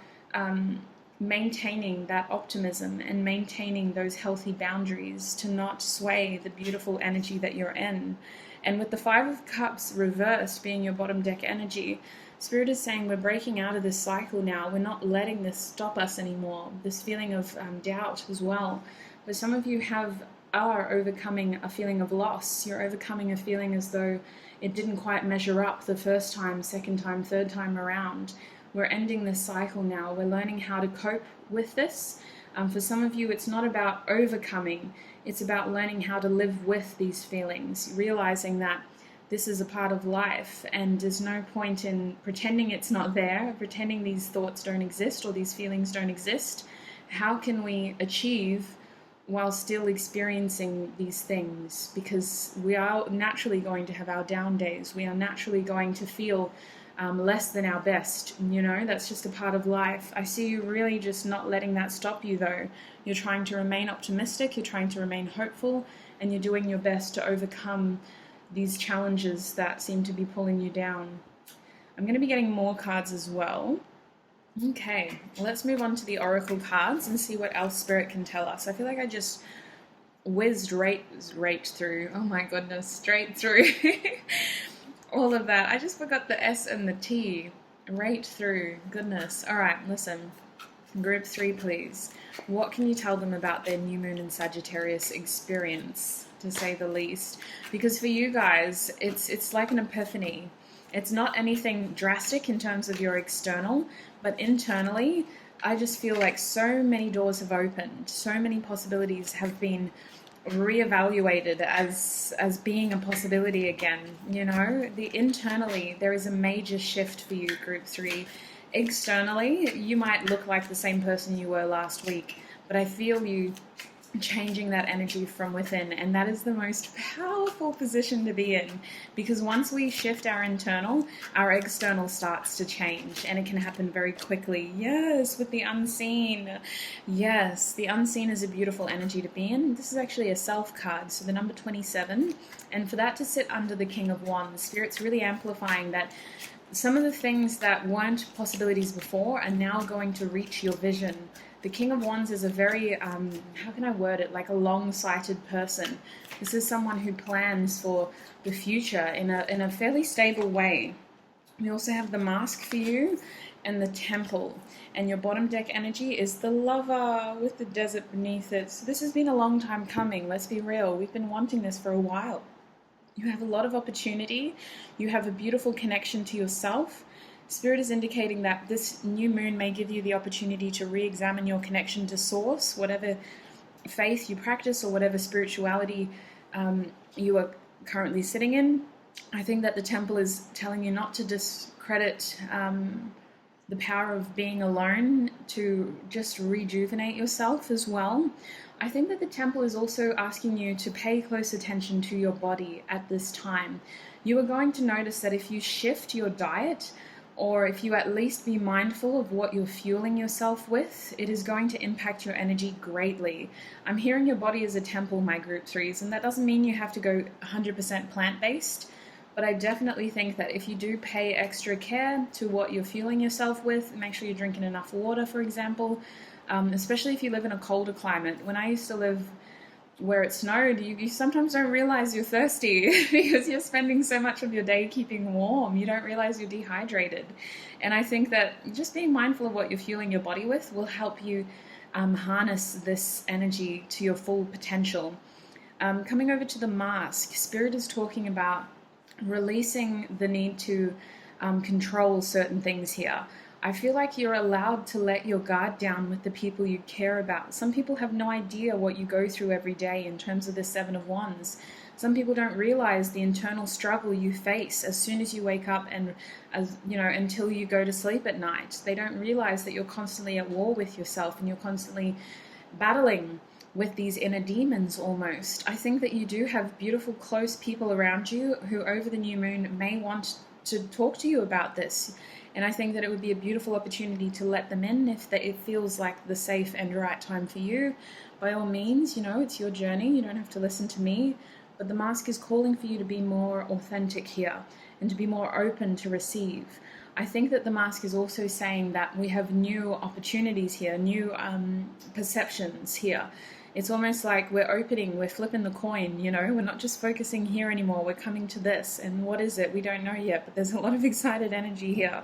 maintaining that optimism and maintaining those healthy boundaries to not sway the beautiful energy that you're in. And with the Five of Cups reversed being your bottom deck energy, Spirit is saying we're breaking out of this cycle now. We're not letting this stop us anymore. This feeling of doubt as well. But some of you are overcoming a feeling of loss. You're overcoming a feeling as though it didn't quite measure up the first time, second time, third time around. We're ending this cycle now. We're learning how to cope with this. For some of you, it's not about overcoming. It's about learning how to live with these feelings, realizing that this is a part of life and there's no point in pretending it's not there, pretending these thoughts don't exist or these feelings don't exist. How can we achieve while still experiencing these things? Because we are naturally going to have our down days. We are naturally going to feel less than our best, that's just a part of life. I see you really just not letting that stop you though. You're trying to remain optimistic, you're trying to remain hopeful, and you're doing your best to overcome these challenges that seem to be pulling you down. I'm going to be getting more cards as well. Okay, let's move on to the Oracle cards and see what else Spirit can tell us. I feel like I just whizzed right through. Oh my goodness, straight through. All of that. I just forgot the S and the T. Right through. Goodness. All right, listen. Group 3, please. What can you tell them about their new moon in Sagittarius experience, to say the least? Because for you guys, it's like an epiphany. It's not anything drastic in terms of your external, but internally, I just feel like so many doors have opened. So many possibilities have been reevaluated as being a possibility again. Internally there is a major shift for you, Group 3. Externally, you might look like the same person you were last week, but I feel you changing that energy from within, and that is the most powerful position to be in, because once we shift our internal, our external starts to change, and it can happen very quickly. Yes, with the unseen. Yes, the unseen is a beautiful energy to be in. This is actually a self card, so the number 27, and for that to sit under the King of Wands, Spirit's really amplifying that some of the things that weren't possibilities before are now going to reach your vision. The King of Wands is a very, how can I word it, like a long-sighted person. This is someone who plans for the future in a fairly stable way. We also have the Mask for you and the Temple. And your bottom deck energy is the Lover with the desert beneath it. So this has been a long time coming, let's be real. We've been wanting this for a while. You have a lot of opportunity. You have a beautiful connection to yourself. Spirit is indicating that this new moon may give you the opportunity to re-examine your connection to Source, whatever faith you practice or whatever spirituality you are currently sitting in. I think that the Temple is telling you not to discredit the power of being alone, to just rejuvenate yourself as well. I think that the Temple is also asking you to pay close attention to your body at this time. You are going to notice that if you shift your diet, or if you at least be mindful of what you're fueling yourself with, it is going to impact your energy greatly. I'm hearing your body as a temple, my Group 3s, and that doesn't mean you have to go 100% plant-based, but I definitely think that if you do pay extra care to what you're fueling yourself with, make sure you're drinking enough water, for example, especially if you live in a colder climate. When I used to live where it snowed, you sometimes don't realize you're thirsty because you're spending so much of your day keeping warm. You don't realize you're dehydrated. And I think that just being mindful of what you're fueling your body with will help you harness this energy to your full potential. Coming over to the Mask, Spirit is talking about releasing the need to control certain things here. I feel like you're allowed to let your guard down with the people you care about. Some people have no idea what you go through every day in terms of the Seven of Wands. Some people don't realize the internal struggle you face as soon as you wake up and, until you go to sleep at night. They don't realize that you're constantly at war with yourself and you're constantly battling with these inner demons almost. I think that you do have beautiful, close people around you who over the new moon may want to talk to you about this. And I think that it would be a beautiful opportunity to let them in if it feels like the safe and right time for you. By all means, it's your journey. You don't have to listen to me. But the Mask is calling for you to be more authentic here and to be more open to receive. I think that the mask is also saying that we have new opportunities here, new perceptions here. It's almost like we're flipping the coin, you know, we're not just focusing here anymore, we're coming to this. And what is it? We don't know yet, but there's a lot of excited energy here.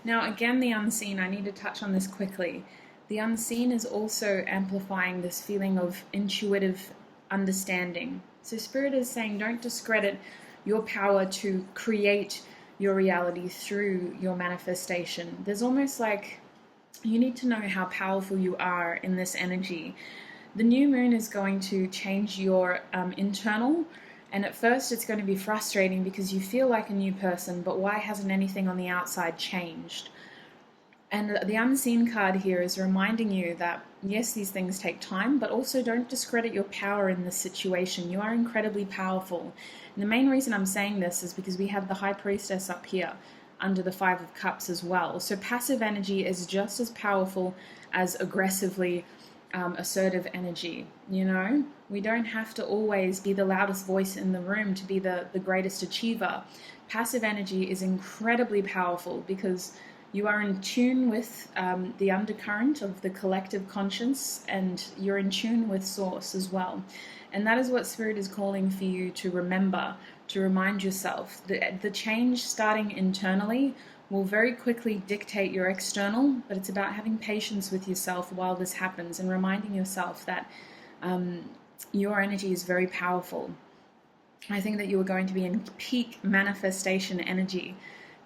Now, again, the unseen, I need to touch on this quickly. The unseen is also amplifying this feeling of intuitive understanding. So Spirit is saying, don't discredit your power to create your reality through your manifestation. There's almost like you need to know how powerful you are in this energy. The new moon is going to change your internal, and at first it's going to be frustrating because you feel like a new person, but why hasn't anything on the outside changed? And the unseen card here is reminding you that yes, these things take time, but also don't discredit your power in this situation. You are incredibly powerful. And the main reason I'm saying this is because we have the High Priestess up here under the Five of Cups as well. So passive energy is just as powerful as aggressively assertive energy. You know, we don't have to always be the loudest voice in the room to be the greatest achiever. Passive energy is incredibly powerful because you are in tune with the undercurrent of the collective conscience, and you're in tune with Source as well. And that is what Spirit is calling for you to remember, to remind yourself. The change starting internally will very quickly dictate your external, but it's about having patience with yourself while this happens and reminding yourself that your energy is very powerful. I think that you are going to be in peak manifestation energy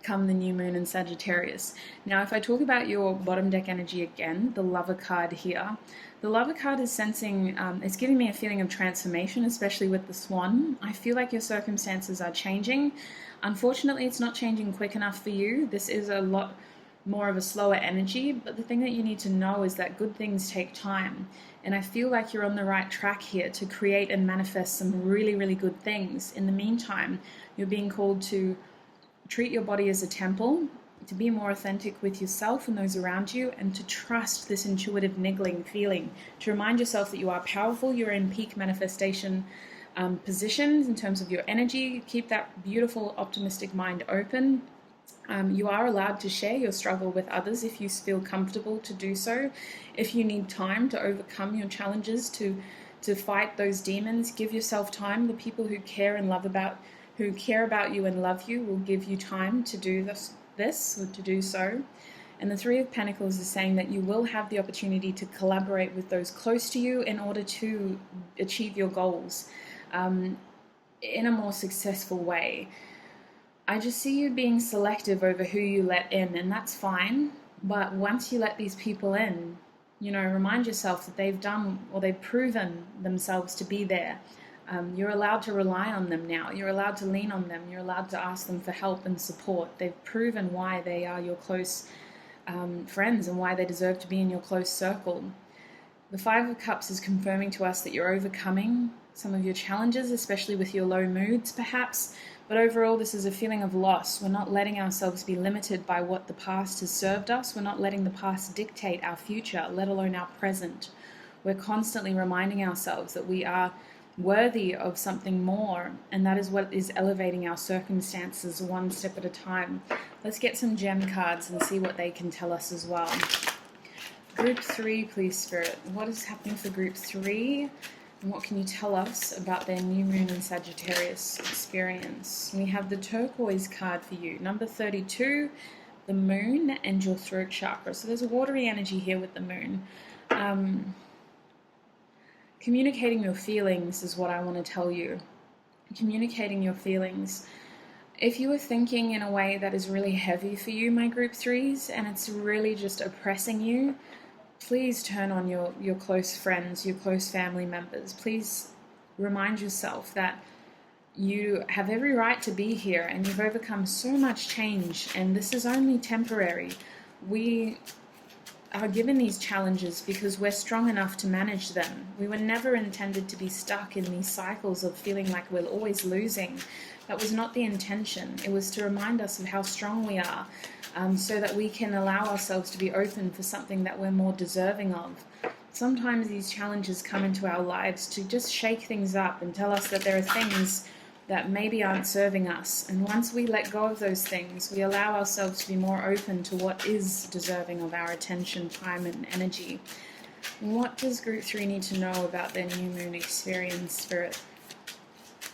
come the new moon in Sagittarius. Now, if I talk about your bottom deck energy again, the Lover card here, the Lover card is sensing, it's giving me a feeling of transformation, especially with the Swan. I feel like your circumstances are changing. Unfortunately, it's not changing quick enough for you. This is a lot more of a slower energy, but the thing that you need to know is that good things take time. And I feel like you're on the right track here to create and manifest some really, really good things. In the meantime, you're being called to treat your body as a temple, to be more authentic with yourself and those around you, and to trust this intuitive niggling feeling, to remind yourself that you are powerful, you're in peak manifestation positions in terms of your energy. Keep that beautiful, optimistic mind open. You are allowed to share your struggle with others if you feel comfortable to do so. If you need time to overcome your challenges, to fight those demons, give yourself time. The people who care about you and love you will give you time to do this or to do so. And the Three of Pentacles is saying that you will have the opportunity to collaborate with those close to you in order to achieve your goals in a more successful way. I just see you being selective over who you let in, and that's fine. But once you let these people in, you know, remind yourself that they've done or they've proven themselves to be there. You're allowed to rely on them now. You're allowed to lean on them. You're allowed to ask them for help and support. They've proven why they are your close friends and why they deserve to be in your close circle. The Five of Cups is confirming to us that you're overcoming some of your challenges, especially with your low moods perhaps. But overall, this is a feeling of loss. We're not letting ourselves be limited by what the past has served us. We're not letting the past dictate our future, let alone our present. We're constantly reminding ourselves that we are worthy of something more, and that is what is elevating our circumstances one step at a time. Let's get some gem cards and see what they can tell us as well. Group 3, please, Spirit. What is happening for Group 3? And what can you tell us about their new moon in Sagittarius experience? We have the turquoise card for you. Number 32, the moon and your throat chakra. So there's a watery energy here with the moon. Communicating your feelings is what I want to tell you. Communicating your feelings. If you are thinking in a way that is really heavy for you, my Group 3s, and it's really just oppressing you, please turn on your close friends, your close family members. Please remind yourself that you have every right to be here and you've overcome so much change, and this is only temporary. We are given these challenges because we're strong enough to manage them. We were never intended to be stuck in these cycles of feeling like we're always losing. That was not the intention. It was to remind us of how strong we are, so that we can allow ourselves to be open for something that we're more deserving of. Sometimes these challenges come into our lives to just shake things up and tell us that there are things that maybe aren't serving us. And once we let go of those things, we allow ourselves to be more open to what is deserving of our attention, time, and energy. What does Group 3 need to know about their new moon experience, Spirit?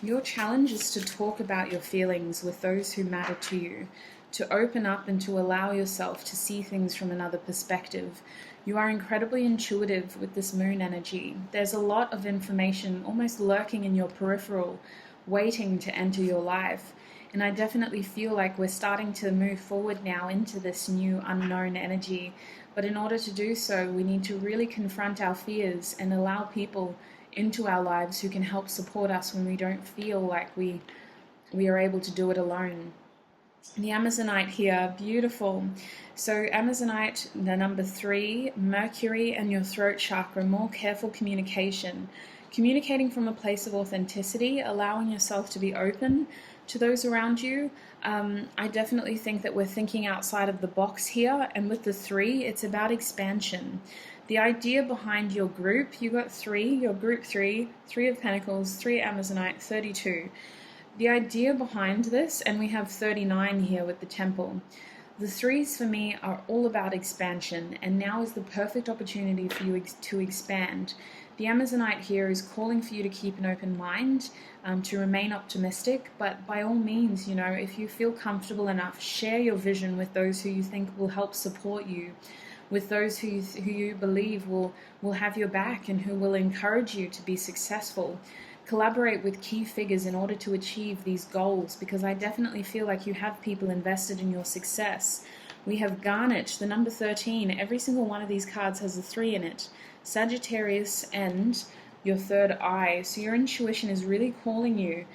Your challenge is to talk about your feelings with those who matter to you, to open up and to allow yourself to see things from another perspective. You are incredibly intuitive with this moon energy. There's a lot of information almost lurking in your peripheral, waiting to enter your life. And I definitely feel like we're starting to move forward now into this new unknown energy. But in order to do so, we need to really confront our fears and allow people into our lives who can help support us when we don't feel like we are able to do it alone. The Amazonite here, beautiful. So Amazonite, the number 3, Mercury and your throat chakra, more careful communication. Communicating from a place of authenticity, allowing yourself to be open to those around you. I definitely think that we're thinking outside of the box here, and with the 3, it's about expansion. The idea behind your group, you got 3, your group 3, 3 of Pentacles, 3 Amazonite, 32. The idea behind this, and we have 39 here with the Temple. The 3s for me are all about expansion, and now is the perfect opportunity for you to expand. The Amazonite here is calling for you to keep an open mind, to remain optimistic, but by all means, if you feel comfortable enough, share your vision with those who you think will help support you, with those who you believe will have your back and who will encourage you to be successful. Collaborate with key figures in order to achieve these goals, because I definitely feel like you have people invested in your success. We have Garnet, the number 13. Every single one of these cards has a 3 in it. Sagittarius and your third eye. So your intuition is really calling you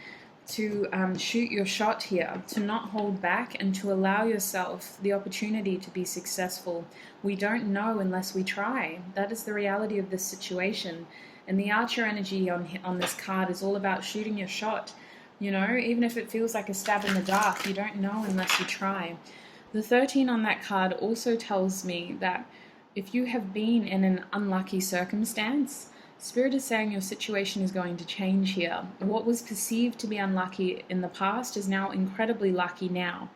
to shoot your shot here, to not hold back and to allow yourself the opportunity to be successful. We don't know unless we try. That is the reality of this situation. And the Archer energy on this card is all about shooting your shot. Even if it feels like a stab in the dark, you don't know unless you try. The 13 on that card also tells me that if you have been in an unlucky circumstance, Spirit is saying your situation is going to change here. What was perceived to be unlucky in the past is now incredibly lucky now.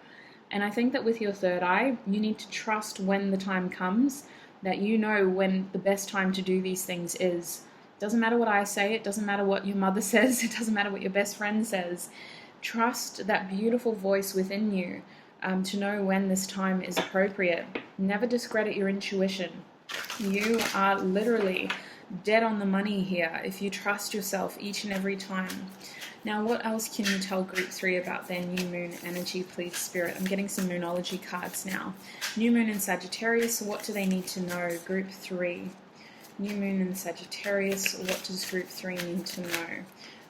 And I think that with your third eye, you need to trust when the time comes, that you know when the best time to do these things is. Doesn't matter what I say, it doesn't matter what your mother says, it doesn't matter what your best friend says. Trust that beautiful voice within you to know when this time is appropriate. Never discredit your intuition. You are literally dead on the money here if you trust yourself each and every time. Now, what else can you tell Group 3 about their new moon energy, please, Spirit? I'm getting some moonology cards now. New moon in Sagittarius, what do they need to know? Group 3. New moon in Sagittarius, what does Group 3 need to know?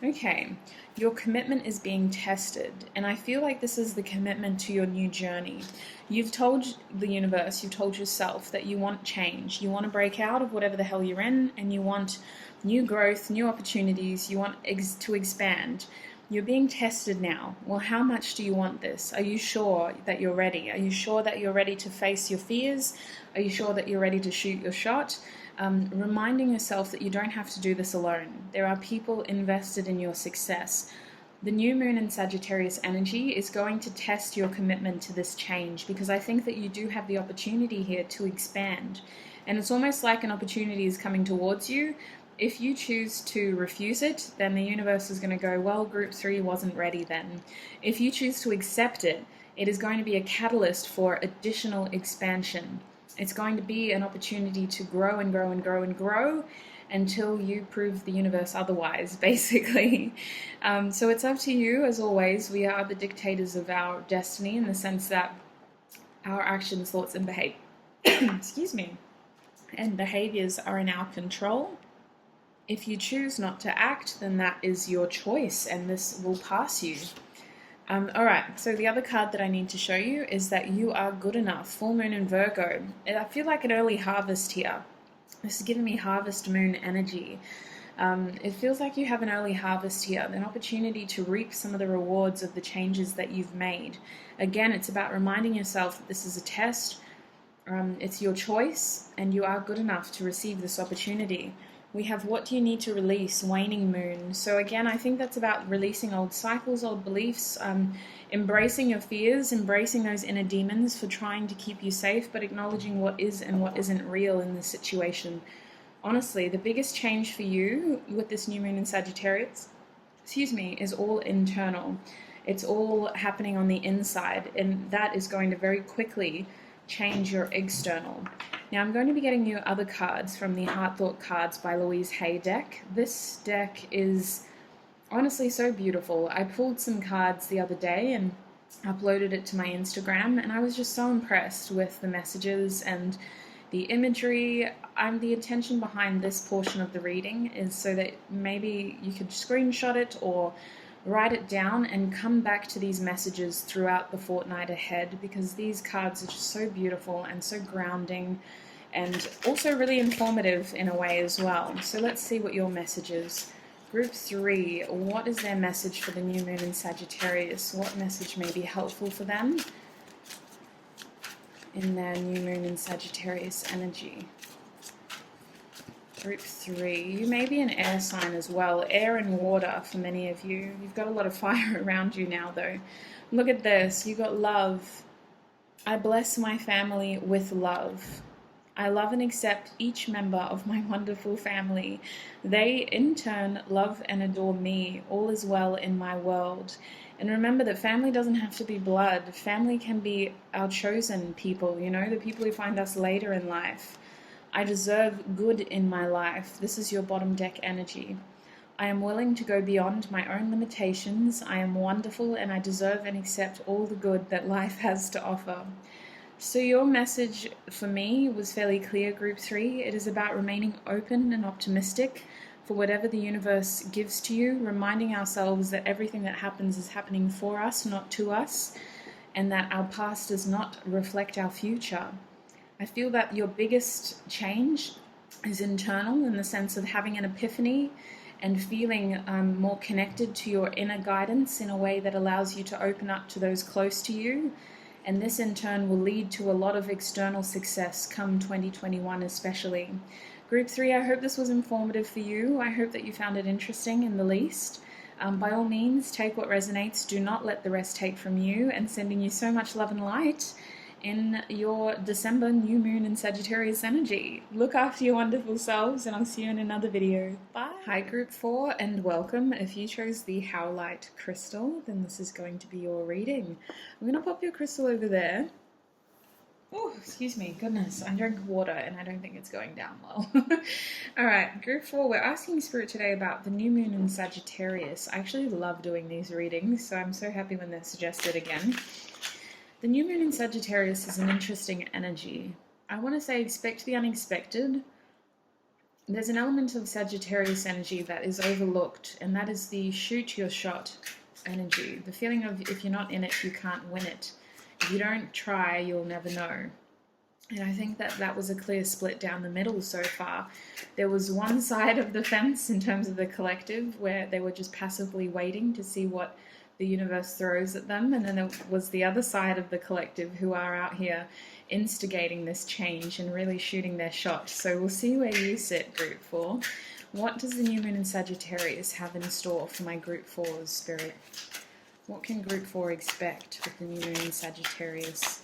Okay, your commitment is being tested, and I feel like this is the commitment to your new journey. You've told the universe, you've told yourself that you want change. You want to break out of whatever the hell you're in, and you want new growth, new opportunities. You want to expand. You're being tested now. Well, how much do you want this? Are you sure that you're ready? Are you sure that you're ready to face your fears? Are you sure that you're ready to shoot your shot? Reminding yourself that you don't have to do this alone. There are people invested in your success. The new moon in Sagittarius energy is going to test your commitment to this change, because I think that you do have the opportunity here to expand. And it's almost like an opportunity is coming towards you. If you choose to refuse it, then the universe is going to go, well, Group 3 wasn't ready then. If you choose to accept it, it is going to be a catalyst for additional expansion. It's going to be an opportunity to grow and grow and grow and grow until you prove the universe otherwise, basically. So it's up to you, as always. We are the dictators of our destiny in the sense that our actions, thoughts, and behaviors are in our control. If you choose not to act, then that is your choice, and this will pass you. Alright, so the other card that I need to show you is that you are good enough. Full moon in Virgo. I feel like an early harvest here. This is giving me harvest moon energy. It feels like you have an early harvest here, an opportunity to reap some of the rewards of the changes that you've made. Again, it's about reminding yourself that this is a test. It's your choice, and you are good enough to receive this opportunity. We have what do you need to release, waning moon. So again, I think that's about releasing old cycles, old beliefs, embracing your fears, embracing those inner demons for trying to keep you safe, but acknowledging what is and what isn't real in this situation. Honestly, the biggest change for you with this new moon in Sagittarius, is all internal. It's all happening on the inside, and that is going to very quickly change your external. Now I'm going to be getting you other cards from the Heart Thought Cards by Louise Hay deck. This deck is honestly so beautiful. I pulled some cards the other day and uploaded it to my Instagram, and I was just so impressed with the messages and the imagery. The intention behind this portion of the reading is so that maybe you could screenshot it or write it down and come back to these messages throughout the fortnight ahead, because these cards are just so beautiful and so grounding and also really informative in a way as well. So let's see what your message is. Group 3, what is their message for the new moon in Sagittarius? What message may be helpful for them in their new moon in Sagittarius energy? Group 3, you may be an air sign as well, air and water for many of you. You've got a lot of fire around you now though. Look at this, you got love. I bless my family with love. I love and accept each member of my wonderful family. They in turn love and adore me. All is well in my world. And remember that family doesn't have to be blood. Family can be our chosen people, you know, the people who find us later in life. I deserve good in my life. This is your bottom deck energy. I am willing to go beyond my own limitations. I am wonderful and I deserve and accept all the good that life has to offer. So your message for me was fairly clear, Group 3. It is about remaining open and optimistic for whatever the universe gives to you, reminding ourselves that everything that happens is happening for us, not to us, and that our past does not reflect our future. I feel that your biggest change is internal, in the sense of having an epiphany and feeling more connected to your inner guidance in a way that allows you to open up to those close to you. And this in turn will lead to a lot of external success come 2021 especially. Group 3, I hope this was informative for you. I hope that you found it interesting in the least. By all means, take what resonates. Do not let the rest take from you, and sending you so much love and light in your December new moon in Sagittarius energy. Look after your wonderful selves, and I'll see you in another video. Bye. Hi Group 4 and welcome. If you chose the Howlite crystal, then this is going to be your reading. I'm going to pop your crystal over there. Oh, excuse me, goodness, I drank water and I don't think it's going down well. Alright, Group 4, we're asking Spirit today about the new moon in Sagittarius. I actually love doing these readings, so I'm so happy when they're suggested again. The new moon in Sagittarius is an interesting energy. I want to say expect the unexpected. There's an element of Sagittarius energy that is overlooked, and that is the shoot your shot energy. The feeling of if you're not in it, you can't win it. If you don't try, you'll never know. And I think that that was a clear split down the middle so far. There was one side of the fence in terms of the collective where they were just passively waiting to see what the universe throws at them, and then there was the other side of the collective who are out here instigating this change and really shooting their shot. So we'll see where you sit, Group 4. What does the new moon in Sagittarius have in store for my Group 4's Spirit? What can Group 4 expect with the new moon in Sagittarius?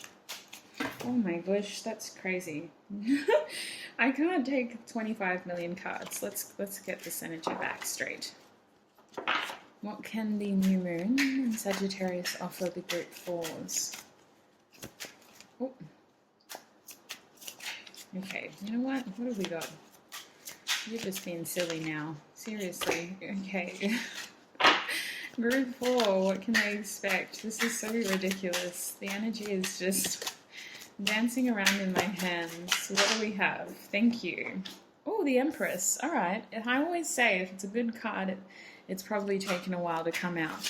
Oh my gosh, that's crazy. I can't take 25 million cards. Let's get this energy back straight. What can the new moon in Sagittarius offer the Group 4s? Oh. Okay, you know what? What have we got? You're just being silly now. Seriously. Okay. Group 4, what can they expect? This is so ridiculous. The energy is just dancing around in my hands. What do we have? Thank you. Oh, the Empress. All right. I always say if it's a good card, it's probably taken a while to come out.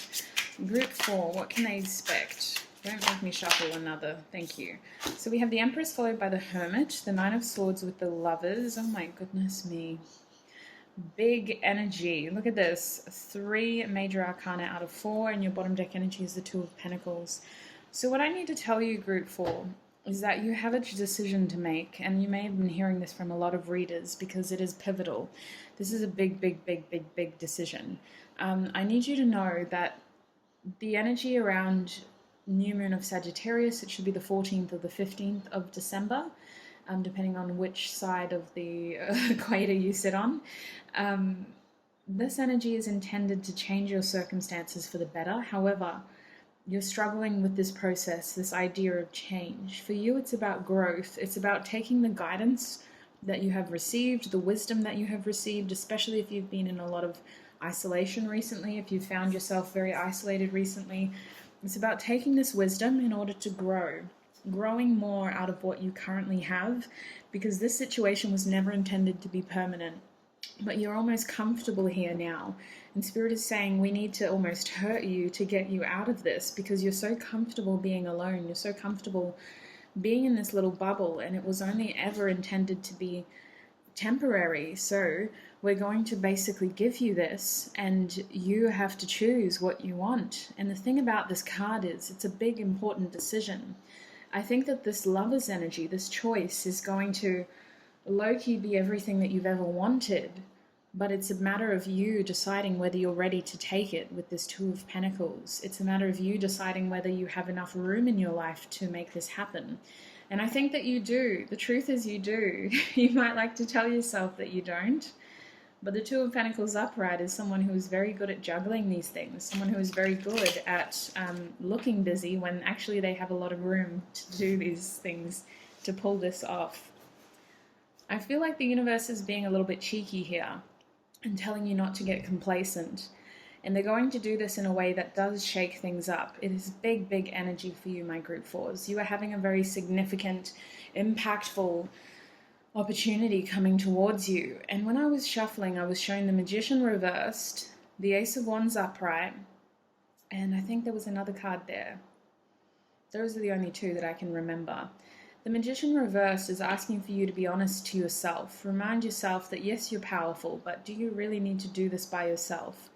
Group 4, what can they expect? Don't make me shuffle another. Thank you. So we have the Empress followed by the Hermit, the Nine of Swords with the Lovers. Oh my goodness me. Big energy. Look at this. 3 major arcana out of 4, and your bottom deck energy is the Two of Pentacles. So what I need to tell you, Group 4, is that you have a decision to make, and you may have been hearing this from a lot of readers because it is pivotal. This is a big, big, big, big, big decision. I need you to know that the energy around new moon of Sagittarius, it should be the 14th or the 15th of December, depending on which side of the equator you sit on. This energy is intended to change your circumstances for the better. However, you're struggling with this process, this idea of change. For you, it's about growth. It's about taking the guidance that you have received, the wisdom that you have received, especially if you've been in a lot of isolation recently, if you've found yourself very isolated recently. It's about taking this wisdom in order to grow, growing more out of what you currently have, because this situation was never intended to be permanent. But you're almost comfortable here now. And Spirit is saying we need to almost hurt you to get you out of this, because you're so comfortable being alone. You're so comfortable being in this little bubble, and it was only ever intended to be temporary. So we're going to basically give you this, and you have to choose what you want. And the thing about this card is it's a big, important decision. I think that this Lover's energy, this choice, is going to low-key be everything that you've ever wanted, but it's a matter of you deciding whether you're ready to take it with this Two of Pentacles. It's a matter of you deciding whether you have enough room in your life to make this happen. And I think that you do. The truth is you do. You might like to tell yourself that you don't, but the Two of Pentacles upright is someone who is very good at juggling these things, someone who is very good at looking busy when actually they have a lot of room to do these things, to pull this off. I feel like the universe is being a little bit cheeky here and telling you not to get complacent. And they're going to do this in a way that does shake things up. It is big, big energy for you, my group fours. You are having a very significant, impactful opportunity coming towards you. And when I was shuffling, I was shown the Magician reversed, the Ace of Wands upright, and I think there was another card there. Those are the only two that I can remember. The Magician reversed is asking for you to be honest to yourself. Remind yourself that yes, you're powerful, but do you really need to do this by yourself?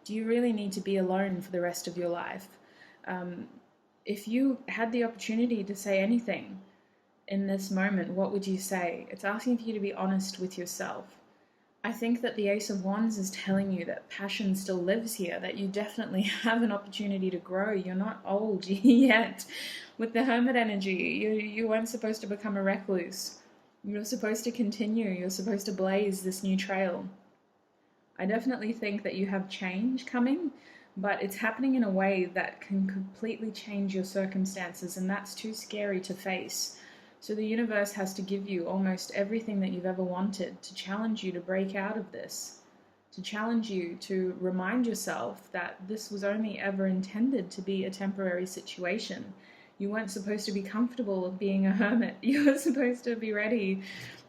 Do you really need to be alone for the rest of your life? If you had the opportunity to say anything in this moment, what would you say? It's asking for you to be honest with yourself. I think that the Ace of Wands is telling you that passion still lives here, that you definitely have an opportunity to grow. You're not old yet. With the Hermit energy, you weren't supposed to become a recluse. You're supposed to continue. You're supposed to blaze this new trail. I definitely think that you have change coming, but it's happening in a way that can completely change your circumstances, and that's too scary to face. So the universe has to give you almost everything that you've ever wanted to challenge you to break out of this, to challenge you to remind yourself that this was only ever intended to be a temporary situation. You weren't supposed to be comfortable being a hermit. You were supposed to be ready.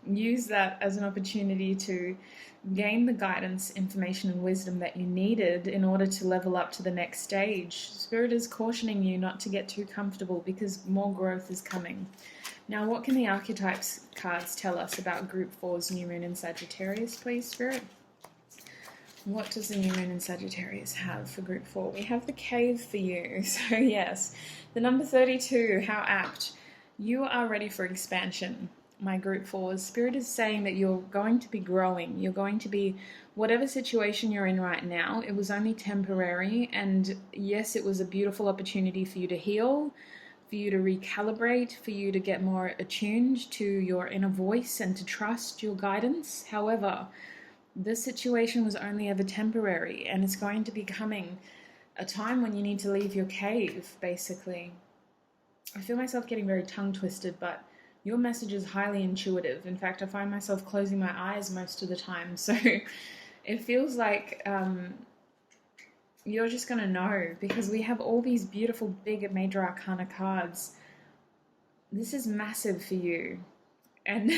Use that as an opportunity to gain the guidance, information, and wisdom that you needed in order to level up to the next stage. Spirit is cautioning you not to get too comfortable because more growth is coming. Now, what can the Archetypes cards tell us about Group 4's New Moon in Sagittarius, please, Spirit? What does the New Moon in Sagittarius have for Group 4? We have the Cave for you. So, yes, the number 32, how apt. You are ready for expansion, my Group 4s. Spirit is saying that you're going to be growing. You're going to be, whatever situation you're in right now, it was only temporary. And yes, it was a beautiful opportunity for you to heal, for you to recalibrate, for you to get more attuned to your inner voice and to trust your guidance. However, this situation was only ever temporary, and it's going to be coming a time when you need to leave your cave, basically. I feel myself getting very tongue-twisted, but your message is highly intuitive. In fact, I find myself closing my eyes most of the time, so it feels like you're just going to know, because we have all these beautiful big Major Arcana cards. This is massive for you, and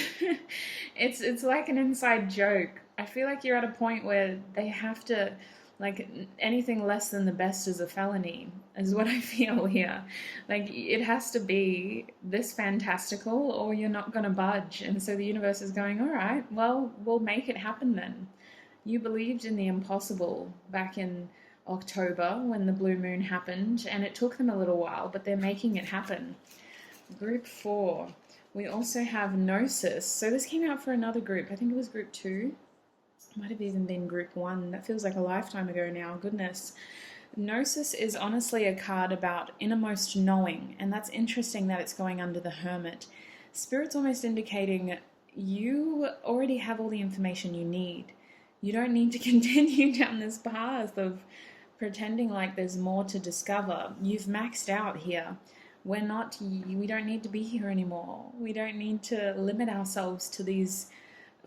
it's like an inside joke. I feel like you're at a point where they have to, like, anything less than the best is a felony, is what I feel here. Like, it has to be this fantastical or you're not going to budge. And so the universe is going, all right, well, we'll make it happen then. You believed in the impossible back in October when the blue moon happened, and it took them a little while, but they're making it happen. Group 4, we also have Gnosis. So this came out for another group. I think it was group 2. Might have even been group 1. That feels like a lifetime ago now. Goodness. Gnosis is honestly a card about innermost knowing, and that's interesting that it's going under the Hermit. Spirit's almost indicating you already have all the information you need. You don't need to continue down this path of pretending like there's more to discover. You've maxed out here. We don't need to be here anymore. We don't need to limit ourselves to these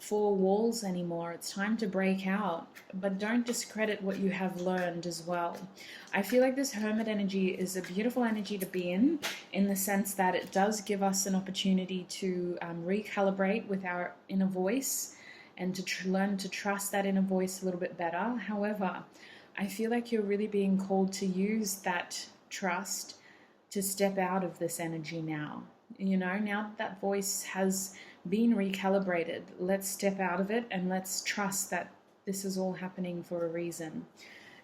4 walls anymore. It's time to break out, but don't discredit what you have learned as well. I feel like this Hermit energy is a beautiful energy to be in the sense that it does give us an opportunity to recalibrate with our inner voice and to learn to trust that inner voice a little bit better. However, I feel like you're really being called to use that trust to step out of this energy now. Now that voice has been recalibrated, let's step out of it and let's trust that this is all happening for a reason.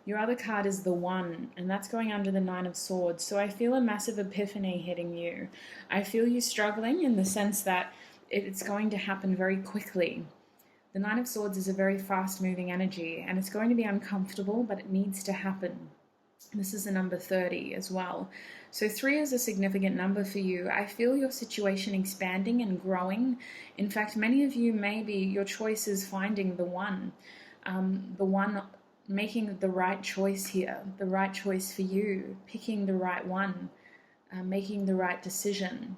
Your other card is the One, and that's going under the Nine of Swords. So I feel a massive epiphany hitting you. I feel you struggling in the sense that it's going to happen very quickly. The Nine of Swords is a very fast-moving energy, and it's going to be uncomfortable, but it needs to happen. This is the number 30 as well. So 3 is a significant number for you. I feel your situation expanding and growing. In fact, many of you, maybe your choice is finding the one making the right choice here, the right choice for you, picking the right one, making the right decision.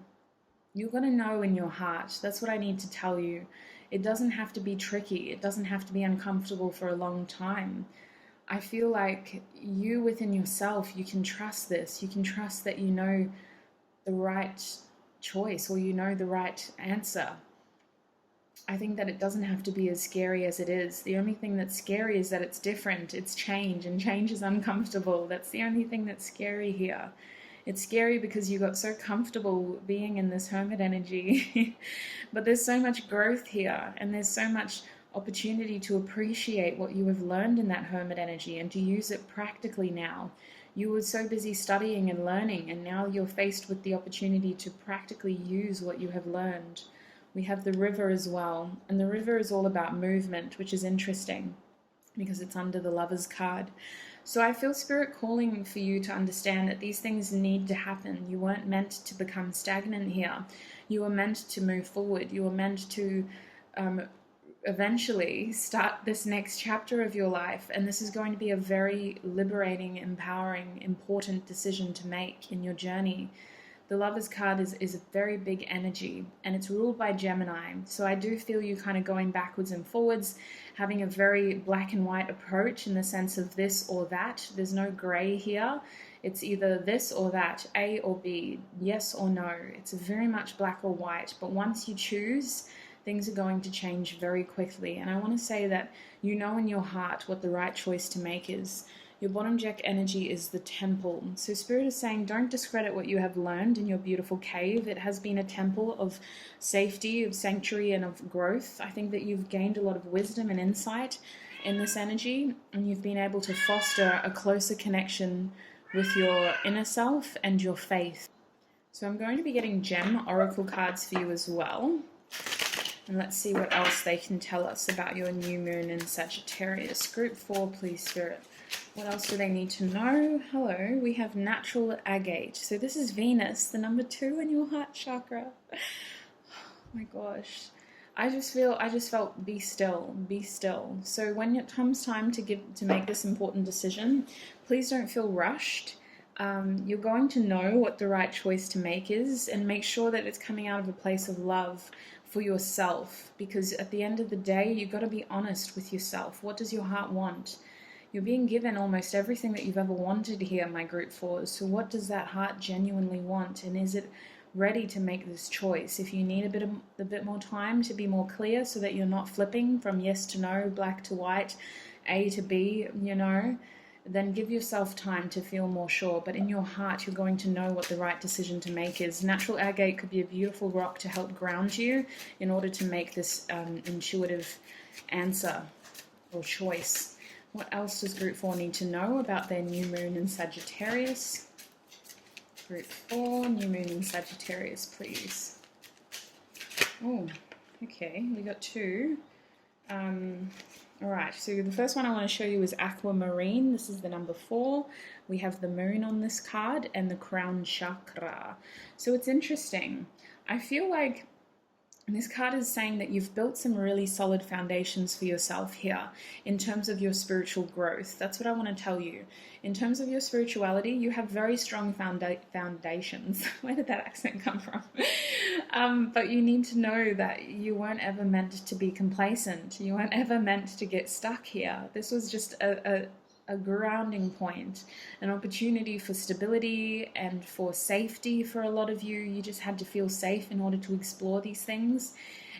You're going to know in your heart. That's what I need to tell you. It doesn't have to be tricky. It doesn't have to be uncomfortable for a long time. I feel like you within yourself, you can trust this. You can trust that you know the right choice or you know the right answer. I think that it doesn't have to be as scary as it is. The only thing that's scary is that it's different. It's change, and change is uncomfortable. That's the only thing that's scary here. It's scary because you got so comfortable being in this Hermit energy. But there's so much growth here, and there's so much opportunity to appreciate what you have learned in that Hermit energy and to use it practically now. You were so busy studying and learning, and now you're faced with the opportunity to practically use what you have learned. We have the River as well, and the River is all about movement, which is interesting because it's under the Lover's card. So I feel Spirit calling for you to understand that these things need to happen. You weren't meant to become stagnant here. You were meant to move forward. You were meant to eventually start this next chapter of your life, and this is going to be a very liberating, empowering, important decision to make in your journey. The Lover's card is a very big energy, and it's ruled by Gemini. So I do feel you kind of going backwards and forwards, having a very black and white approach in the sense of this or that. There's no gray here. It's either this or that, A or B, yes or no. It's very much black or white, but once you choose, things are going to change very quickly. And I want to say that you know in your heart what the right choice to make is. Your bottom deck energy is the Temple. So Spirit is saying don't discredit what you have learned in your beautiful cave. It has been a temple of safety, of sanctuary, and of growth. I think that you've gained a lot of wisdom and insight in this energy, and you've been able to foster a closer connection with your inner self and your faith. So I'm going to be getting gem oracle cards for you as well. And let's see what else they can tell us about your new moon in Sagittarius. Group 4, please, Spirit. What else do they need to know? Hello, we have natural agate. So this is Venus, the number 2 in your heart chakra. Oh my gosh. I just felt be still, be still. So when it comes time to make this important decision, please don't feel rushed. You're going to know what the right choice to make is, and make sure that it's coming out of a place of love for yourself, because at the end of the day, you've got to be honest with yourself. What does your heart want? You're being given almost everything that you've ever wanted here, my group 4s. So what does that heart genuinely want? And is it ready to make this choice? If you need a bit more time to be more clear so that you're not flipping from yes to no, black to white, A to B, then give yourself time to feel more sure. But in your heart, you're going to know what the right decision to make is. Natural agate could be a beautiful rock to help ground you in order to make this intuitive answer or choice. What else does group 4 need to know about their new moon in Sagittarius? Group 4, new moon in Sagittarius, please. Oh, okay, we got 2. Alright, so the first one I want to show you is Aquamarine. This is the number 4. We have the moon on this card and the crown chakra. So it's interesting. I feel like this card is saying that you've built some really solid foundations for yourself here in terms of your spiritual growth. That's what I want to tell you. In terms of your spirituality, you have very strong foundations. Where did that accent come from? But you need to know that you weren't ever meant to be complacent. You weren't ever meant to get stuck here. This was just a grounding point, an opportunity for stability and for safety for a lot of you. You just had to feel safe in order to explore these things.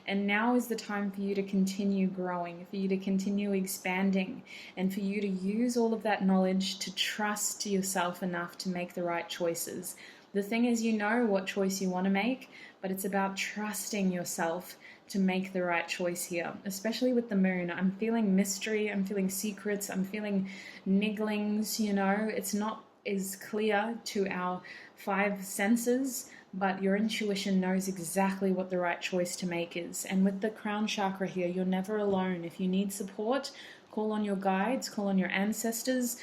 And now is the time for you to continue growing, for you to continue expanding, and for you to use all of that knowledge to trust yourself enough to make the right choices. The thing is, you know what choice you want to make, but it's about trusting yourself to make the right choice here, especially with the moon. I'm feeling mystery, I'm feeling secrets, I'm feeling nigglings, you know. It's not as clear to our 5 senses, but your intuition knows exactly what the right choice to make is. And with the crown chakra here, you're never alone. If you need support, call on your guides, call on your ancestors,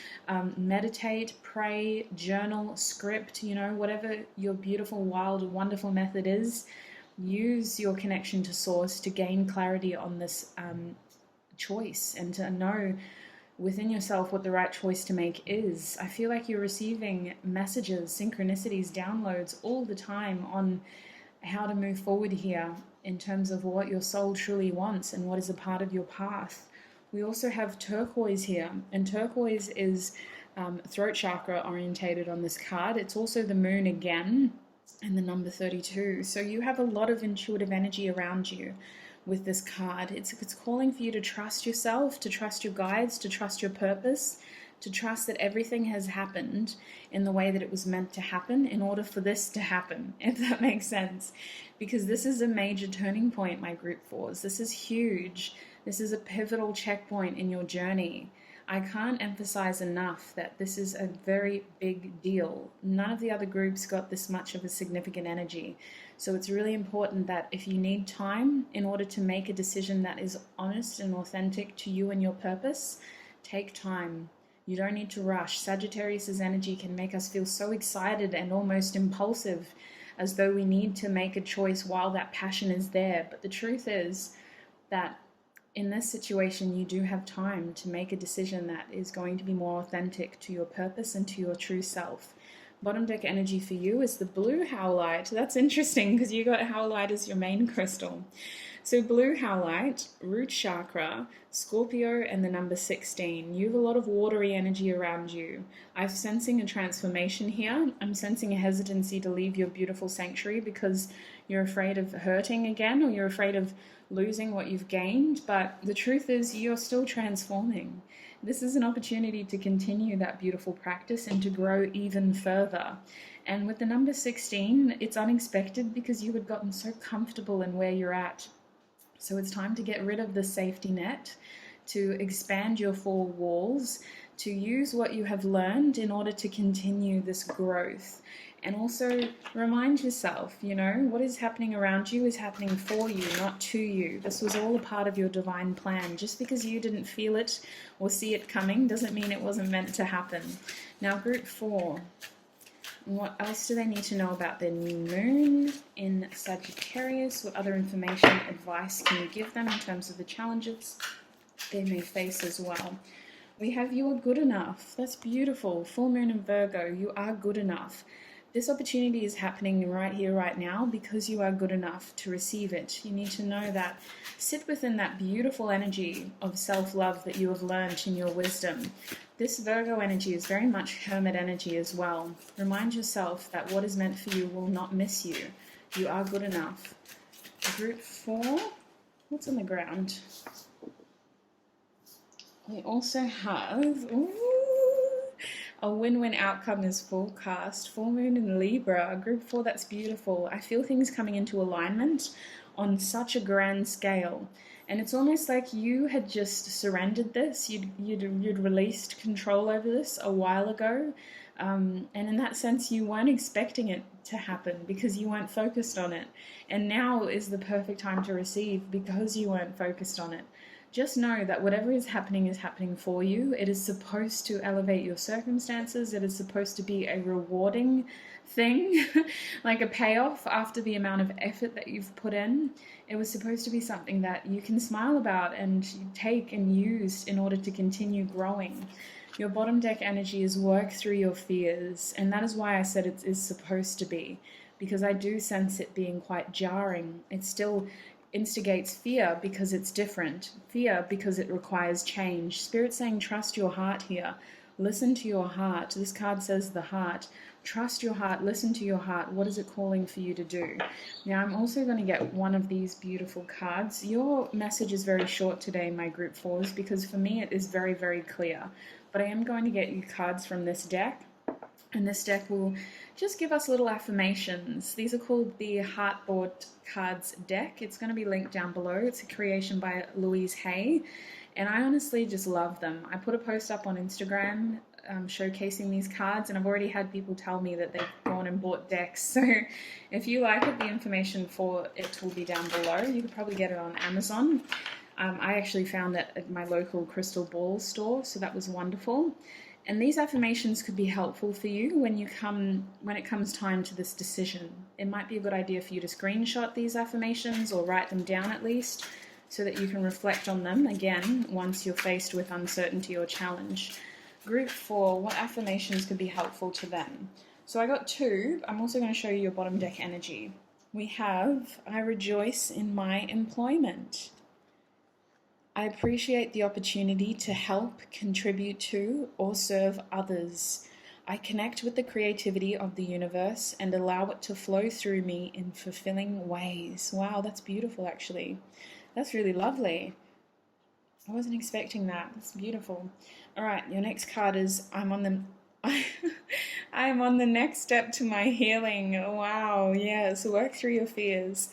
meditate, pray, journal, script, you know, whatever your beautiful, wild, wonderful method is. Use your connection to source to gain clarity on this choice and to know within yourself what the right choice to make is. I feel like you're receiving messages, synchronicities, downloads all the time on how to move forward here in terms of what your soul truly wants and what is a part of your path. We also have turquoise here, and turquoise is throat chakra orientated on this card. It's also the moon again and the number 32. So you have a lot of intuitive energy around you with this card. It's calling for you to trust yourself, to trust your guides, to trust your purpose, to trust that everything has happened in the way that it was meant to happen in order for this to happen, if that makes sense. Because this is a major turning point, my group 4s. This is huge. This is a pivotal checkpoint in your journey. I can't emphasize enough that this is a very big deal. None of the other groups got this much of a significant energy. So it's really important that if you need time in order to make a decision that is honest and authentic to you and your purpose, take time. You don't need to rush. Sagittarius's energy can make us feel so excited and almost impulsive, as though we need to make a choice while that passion is there. But the truth is that in this situation, you do have time to make a decision that is going to be more authentic to your purpose and to your true self. Bottom deck energy for you is the blue howlite. That's interesting because you got howlite as your main crystal. So blue howlite, root chakra, Scorpio, and the number 16. You have a lot of watery energy around you. I'm sensing a transformation here. I'm sensing a hesitancy to leave your beautiful sanctuary because you're afraid of hurting again, or you're afraid of losing what you've gained. But the truth is, you're still transforming. This is an opportunity to continue that beautiful practice and to grow even further. And with the number 16, it's unexpected because you had gotten so comfortable in where you're at. So it's time to get rid of the safety net, to expand your 4 walls, to use what you have learned in order to continue this growth. And also remind yourself, you know, what is happening around you is happening for you, not to you. This was all a part of your divine plan. Just because you didn't feel it or see it coming doesn't mean it wasn't meant to happen. Now, group 4. What else do they need to know about their new moon in Sagittarius? What other information, advice can you give them in terms of the challenges they may face as well? We have you are good enough. That's beautiful. Full moon in Virgo, you are good enough. This opportunity is happening right here, right now, because you are good enough to receive it. You need to know that. Sit within that beautiful energy of self-love that you have learned in your wisdom. This Virgo energy is very much Hermit energy as well. Remind yourself that what is meant for you will not miss you. You are good enough. Group 4, what's on the ground? We also have... a win-win outcome is forecast. Full moon in Libra, group 4, that's beautiful. I feel things coming into alignment on such a grand scale. And it's almost like you had just surrendered this. You'd released control over this a while ago. And in that sense, you weren't expecting it to happen because you weren't focused on it. And now is the perfect time to receive because you weren't focused on it. Just know that whatever is happening for you. It is supposed to elevate your circumstances. It is supposed to be a rewarding thing, like a payoff after the amount of effort that you've put in. It was supposed to be something that you can smile about and take and use in order to continue growing. Your bottom deck energy is work through your fears, and that is why I said it is supposed to be, because I do sense it being quite jarring. It still instigates fear because it's different, fear because it requires change. Spirit saying trust your heart here. Listen to your heart. This card says the heart. Trust your heart. Listen to your heart. What is it calling for you to do? Now, I'm also going to get one of these beautiful cards. Your message is very short today, my group fours, because for me it is very, very clear. But I am going to get you cards from this deck. And this deck will just give us little affirmations. These are called the Heartboard Cards deck. It's going to be linked down below. It's a creation by Louise. And I honestly just love them. I put a post up on Instagram showcasing these cards, and I've already had people tell me that they've gone and bought decks. So if you like it, the information for it will be down below. You could probably get it on Amazon. I actually found it at my local crystal ball store, so that was wonderful. And these affirmations could be helpful for you when it comes time to this decision. It might be a good idea for you to screenshot these affirmations or write them down at least, so that you can reflect on them again once you're faced with uncertainty or challenge. Group 4, what affirmations could be helpful to them? So I got 2. I'm also going to show you your bottom deck energy. We have, I rejoice in my employment. I appreciate the opportunity to help, contribute to, or serve others. I connect with the creativity of the universe and allow it to flow through me in fulfilling ways. Wow, that's beautiful actually. That's really lovely. I wasn't expecting that. That's beautiful. All right, your next card is I'm on the next step to my healing. Wow, yes, work through your fears.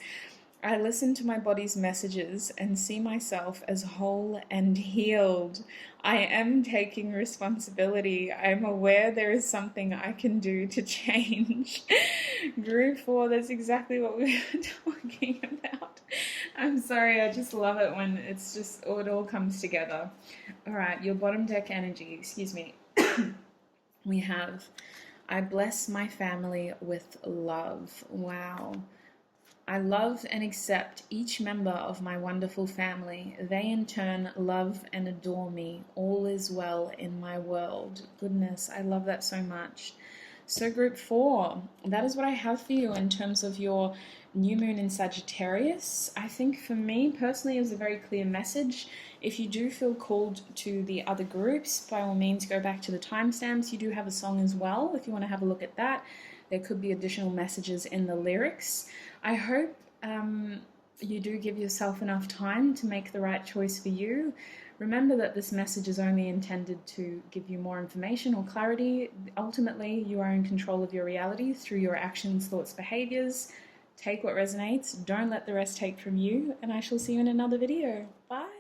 I listen to my body's messages and see myself as whole and healed. I am taking responsibility. I am aware there is something I can do to change. Group 4, that's exactly what we were talking about. I'm sorry, I just love it when it's just, it all comes together. All right, your bottom deck energy, excuse me. We have, I bless my family with love. Wow. I love and accept each member of my wonderful family. They in turn love and adore me. All is well in my world. Goodness, I love that so much. So group 4, that is what I have for you in terms of your new moon in Sagittarius. I think for me personally it was a very clear message. If you do feel called to the other groups, by all means go back to the timestamps. You do have a song as well if you want to have a look at that. There could be additional messages in the lyrics. I hope you do give yourself enough time to make the right choice for you. Remember that this message is only intended to give you more information or clarity. Ultimately, you are in control of your reality through your actions, thoughts, behaviors. Take what resonates. Don't let the rest take from you. And I shall see you in another video. Bye.